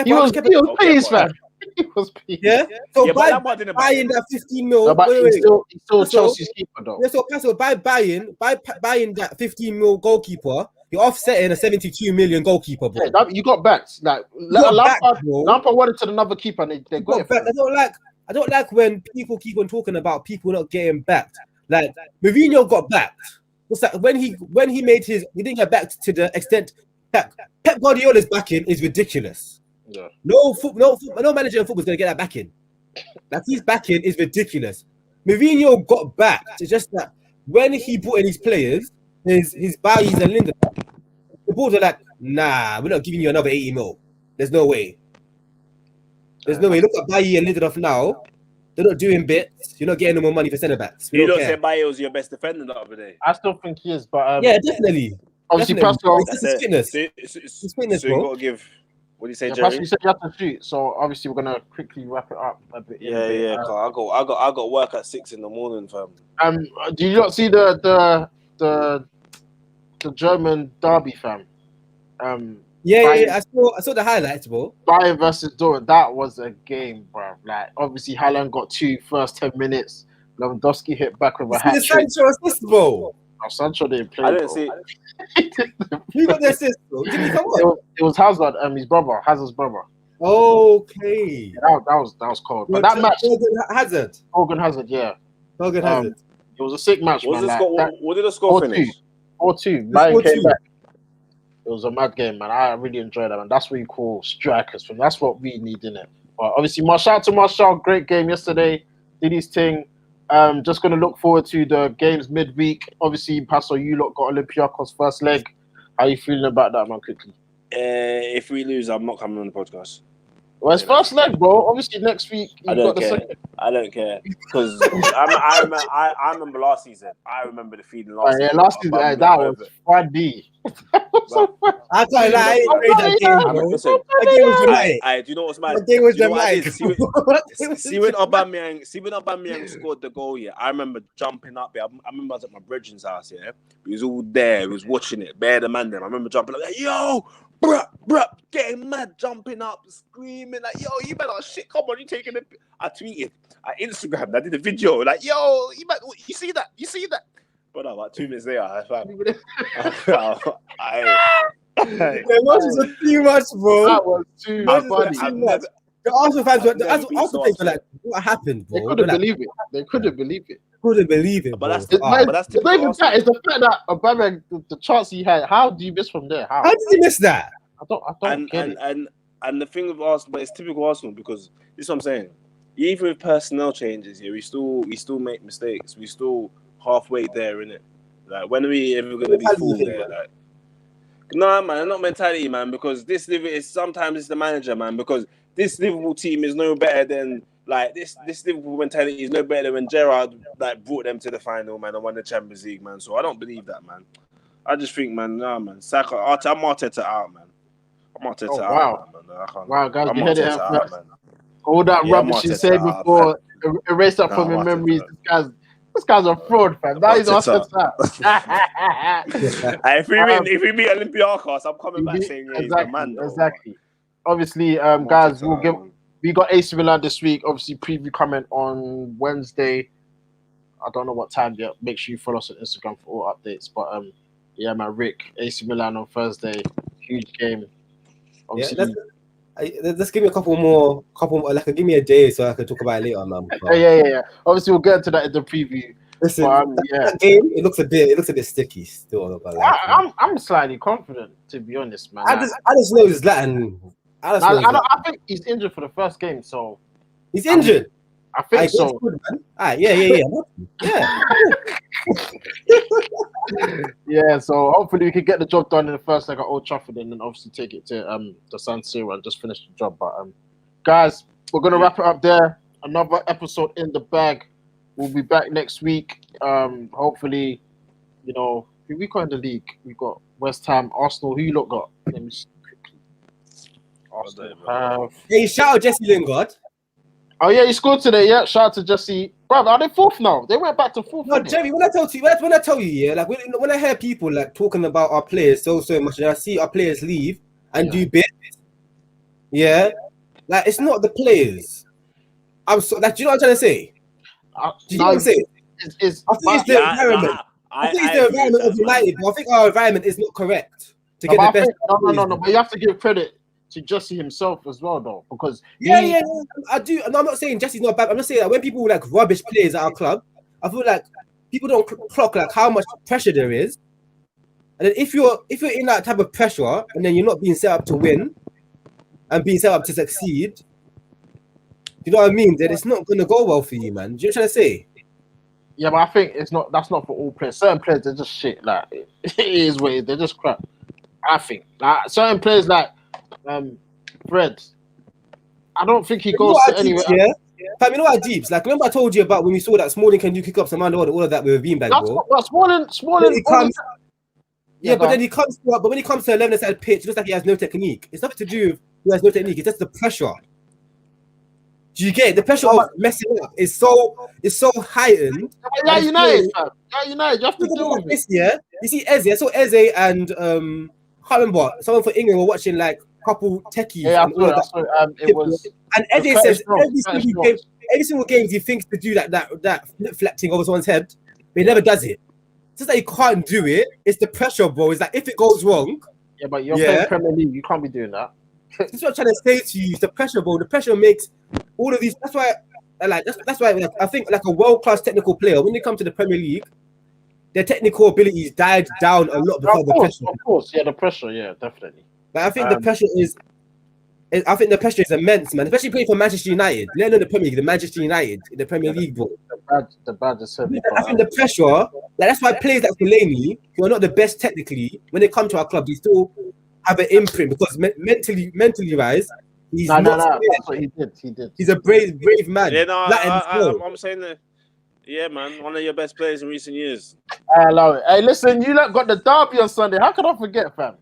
He was pleased, Kepa. man. He was pleased. Yeah? So Yeah, but by Lampard didn't buy buying him. that 15 mil, No, but he's still Pastor, Chelsea's keeper though. yeah, so Pastor, by buying that 15 mil goalkeeper, you're offsetting a 72 million goalkeeper, bro. Yeah, you got backed. Like got backed, Lampard, bro. Lampard wanted to another keeper, and they got it. Back. I don't like when people keep on talking about people not getting backed. Like Mourinho got backed. What's that? When he he didn't get backed to the extent that Pep Guardiola's backing is ridiculous. Yeah. No manager in football is gonna get that backing. Like his backing is ridiculous. Mourinho got backed. It's just that when he brought in his players, his Bailly's and Linda, the boards are like, nah, we're not giving you another 80 mil. There's no way. There's no way. Look at Bailly and Lindelof now. They're not doing bits. You're not getting no more money for centre backs. You don't say Baye was your best defender the other day. I still think he is, but yeah, definitely. obviously, Definitely. Pascal. It's fitness. His fitness, so you bro. got to give. What do you say, Yeah, Jerry? Pascal, you said you have to shoot, so obviously we're gonna quickly wrap it up a bit. Yeah. I got work at 6 in the morning, fam. Do you not see the German derby, fam? Yeah. I saw the highlights, bro. Bayern versus Dortmund. That was a game, bro. Like obviously, Haaland got 2 first 10 minutes. Lewandowski hit back with a hat trick. Sancho assist, bro. Sancho didn't play. I didn't see. Who got the assist, bro? Did he come on? It was Hazard, his brother, Hazard's brother. Okay. Yeah, that was cold. But that match, Hogan Hazard, yeah. Hogan Hazard. It was a sick match, man. What did the score finish? 4-2. Bayern came back. It was a mad game, man. I really enjoyed that, man. That's what you call strikers, from. That's what we need, innit? But obviously, shout out to Marshall. Great game yesterday. Did his thing. Just going to look forward to the games midweek. Obviously, Paso, you lot got Olympiacos first leg. How you feeling about that, man, quickly? If we lose, I'm not coming on the podcast. Well, it's first leg, bro. Obviously, next week I don't care. I don't care because I remember last season. I remember the feeling last season. Last season, that was funny. I can't lie. That game was dramatic. Do you know what's mad? That game was dramatic. See when Aubameyang scored the goal. Yeah, I remember jumping up. Yeah, I remember I was at my brethren's house. Yeah, he was all there. He was watching it. Bear the man. Them. I remember jumping up. Like, yo. Bruh, getting mad, jumping up, screaming like, yo, you better shit, come on, you taking it. I tweeted, I Instagrammed, I did a video, like, yo, you see that? But about 2 minutes later, I found It was too much, bro. That was too funny. The Arsenal fans were like, what happened, bro? They couldn't believe it. Couldn't believe it. But that's It's not even that. It's the fact that Aubameyang, the chance he had. How do you miss from there? How did you miss that? I don't get it. And the thing with Arsenal, but it's typical Arsenal because this is what I'm saying. Even with personnel changes, yeah, we still make mistakes. We still halfway there, innit? Like when are we ever gonna be full there? Like, nah, man, not mentality, man. Because sometimes it's the manager, man. Because this Liverpool team is no better than. Like this Liverpool mentality is no better than when Gerrard brought them to the final, man, and won the Champions League, man. So I don't believe that, man. I just think, man, nah, man. Saka, I'm Arteta out, man. I'm Arteta out, man. Wow, guys, I'm you heard it Arteta out, man. All that rubbish you said before, erase up from your memories. This guy's a fraud, fam. That is Arteta. If we beat Olympiacos, I'm coming back saying, yeah, he's the man. Exactly. Obviously, guys, we got AC Milan this week. Obviously, preview coming on Wednesday. I don't know what time yet. Make sure you follow us on Instagram for all updates. But yeah, man, Rick, AC Milan on Thursday. huge game. Yeah, Obviously, let's give me a couple more, like give me a day so I can talk about it later, man. yeah. Obviously, we'll get into that in the preview. Listen, But, that game, it looks a bit sticky still. I'm not gonna lie. I'm slightly confident, to be honest, man. I just know he's Latin. I think he's injured for the first game, so he's injured. I think so. Good, man. Yeah. Yeah, so hopefully we can get the job done in the first leg at Old Trafford, and then obviously take it to the San Siro and just finish the job. But guys, we're gonna wrap it up there. Another episode in the bag. We'll be back next week. Hopefully, who we got in the league? We got West Ham, Arsenal. Who you lot got? Let me see quickly. Arsenal have. Hey, shout out Jesse Lingard. Oh yeah, he scored today. Yeah, shout out to Jesse. Bro, are they fourth now? They went back to fourth. No, Jerry. When I tell you, yeah, like when I hear people like talking about our players so much, and I see our players leave and do bits, yeah, like it's not the players. I'm so like, do you know what I'm trying to say? Do you know what I'm saying? I think it's the environment. I think it's the environment of United, but I think our environment is not correct to get the best. No. But you have to give credit to Jesse himself as well, though, because I do. And I'm not saying Jesse's not bad. I'm just saying that when people like rubbish players at our club, I feel like people don't clock like how much pressure there is. And then if you're in that type of pressure and then you're not being set up to win and being set up to succeed, you know what I mean? Then it's not gonna go well for you, man. Do you know what I'm trying to say? Yeah, but I think that's not for all players. Certain players, they're just shit. Like it is what it is. They're just crap. I think like certain players like Fred. I don't think he goes to anywhere. Yeah. Fam, you know what, Deeps? Like, remember I told you about when we saw that Smalling can do kick-ups and all of that with a beanbag, bro? Smalling. But then he comes to, but when he comes to 11-side pitch, it looks like he has no technique. It's nothing to do with he has no technique. It's just the pressure. Do you get it? The pressure of messing up is so heightened. Yeah, United. You have to deal with this. Yeah, you see Eze. I saw Eze and can't remember, someone for England were watching like a couple techies. Yeah, and all of that. It was. And Eze says every single game he thinks to do that flip thing over someone's head, but he never does it. It's just that he can't do it. It's the pressure, bro. It's like if it goes wrong. Yeah, but you're playing Premier League. You can't be doing that. That's what I'm trying to say to you. It's the pressure, bro. The pressure makes all of these. That's why I think like a world-class technical player, when they come to the Premier League, their technical abilities died down a lot because of the pressure. Of course, yeah, the pressure, yeah, definitely. But I think the pressure is immense, man. Especially playing for Manchester United, let alone the Premier League, the Manchester United in the Premier League, bro. The badge is heavy. I think the pressure, like that's why players like Fellaini, who are not the best technically, when they come to our club, they still have an imprint because mentally wise, he's not. That's what he did. He's a brave man. Yeah, no, I'm saying that. Yeah, man, one of your best players in recent years. I love it. Hey, listen, you lot got the derby on Sunday. How can I forget, fam?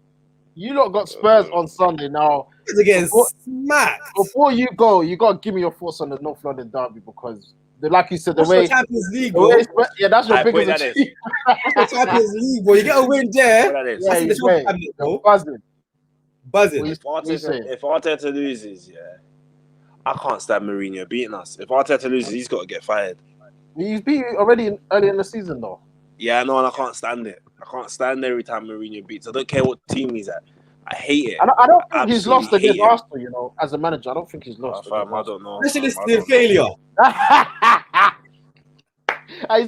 You lot got Spurs on Sunday. Now, it's against smacked. Before you go, you got to give me your thoughts on the North London derby because, like you said, the way Champions League, bro. That's your biggest achievement. That's Champions League, bro. You get a win there. Yeah, you're buzzing. If Arteta loses, I can't stand Mourinho beating us. If Arteta loses, he's got to get fired. He's beat you already early in the season, though. Yeah, I know, and I can't stand it. I can't stand every time Mourinho beats. I don't care what team he's at. I hate it. I don't think he's lost against Arsenal, as a manager. I don't think he's lost. I don't know. This is failure. I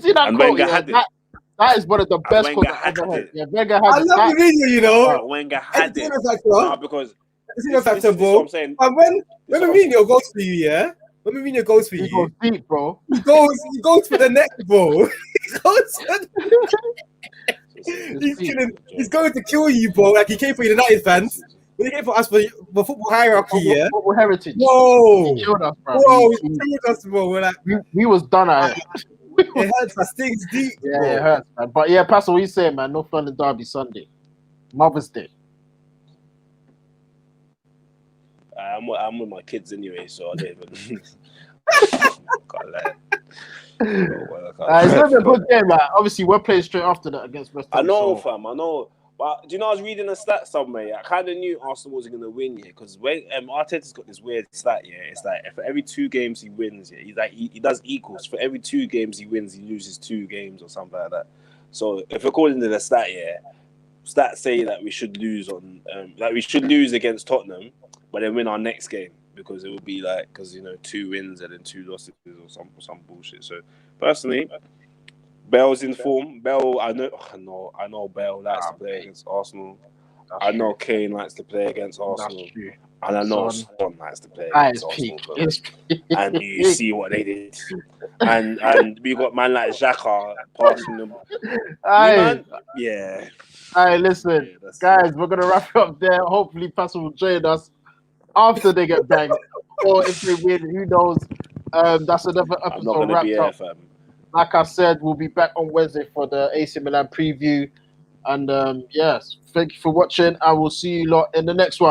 see that quote. That is one of the best quotes I've ever heard. Yeah, Wenger had it. I love Mourinho, you know. Wenger had it. Because this is acceptable. And when Mourinho goes for you, when Mourinho goes for you, he goes deep, bro. He goes for the neck, bro. He's going to kill you, bro. Like he came for United fans. When he came for us for football hierarchy, football heritage. Whoa, he killed us, bro. He killed us, bro. We're like, we was done at it. It hurts, man. Stings deep. Yeah, bro. It hurts, man. But yeah, Pastor, what you saying, man? North London derby Sunday, Mother's Day. I'm with my kids anyway, so I don't even. Can't lie. It's gonna be a good game, man. Obviously, we're playing straight after that against West Ham. I know, fam. I know. But do you know, I was reading a stat somewhere. I kind of knew Arsenal wasn't going to win, because when Arteta's got this weird stat, it's like for every 2 games he wins, he's like he does equals. For every 2 games he wins, he loses 2 games or something like that. So if according to the stat, stats say that we should lose against Tottenham, but then win our next game because it would be like 2 wins and then 2 losses or some bullshit. So personally, Bale's in form. Bale, I know Bale likes to play against Arsenal. I know Kane likes to play against Arsenal. And I know Son likes to play against Arsenal. And you see what they did. And we got man like Xhaka passing them. Yeah. All right, listen, guys, we're going to wrap it up there. Hopefully, Pastor will join us after they get banged. Or if they win, who knows? That's another episode. I'm not going to be here, fam. Like I said, we'll be back on Wednesday for the AC Milan preview. And yes, thank you for watching. I will see you lot in the next one.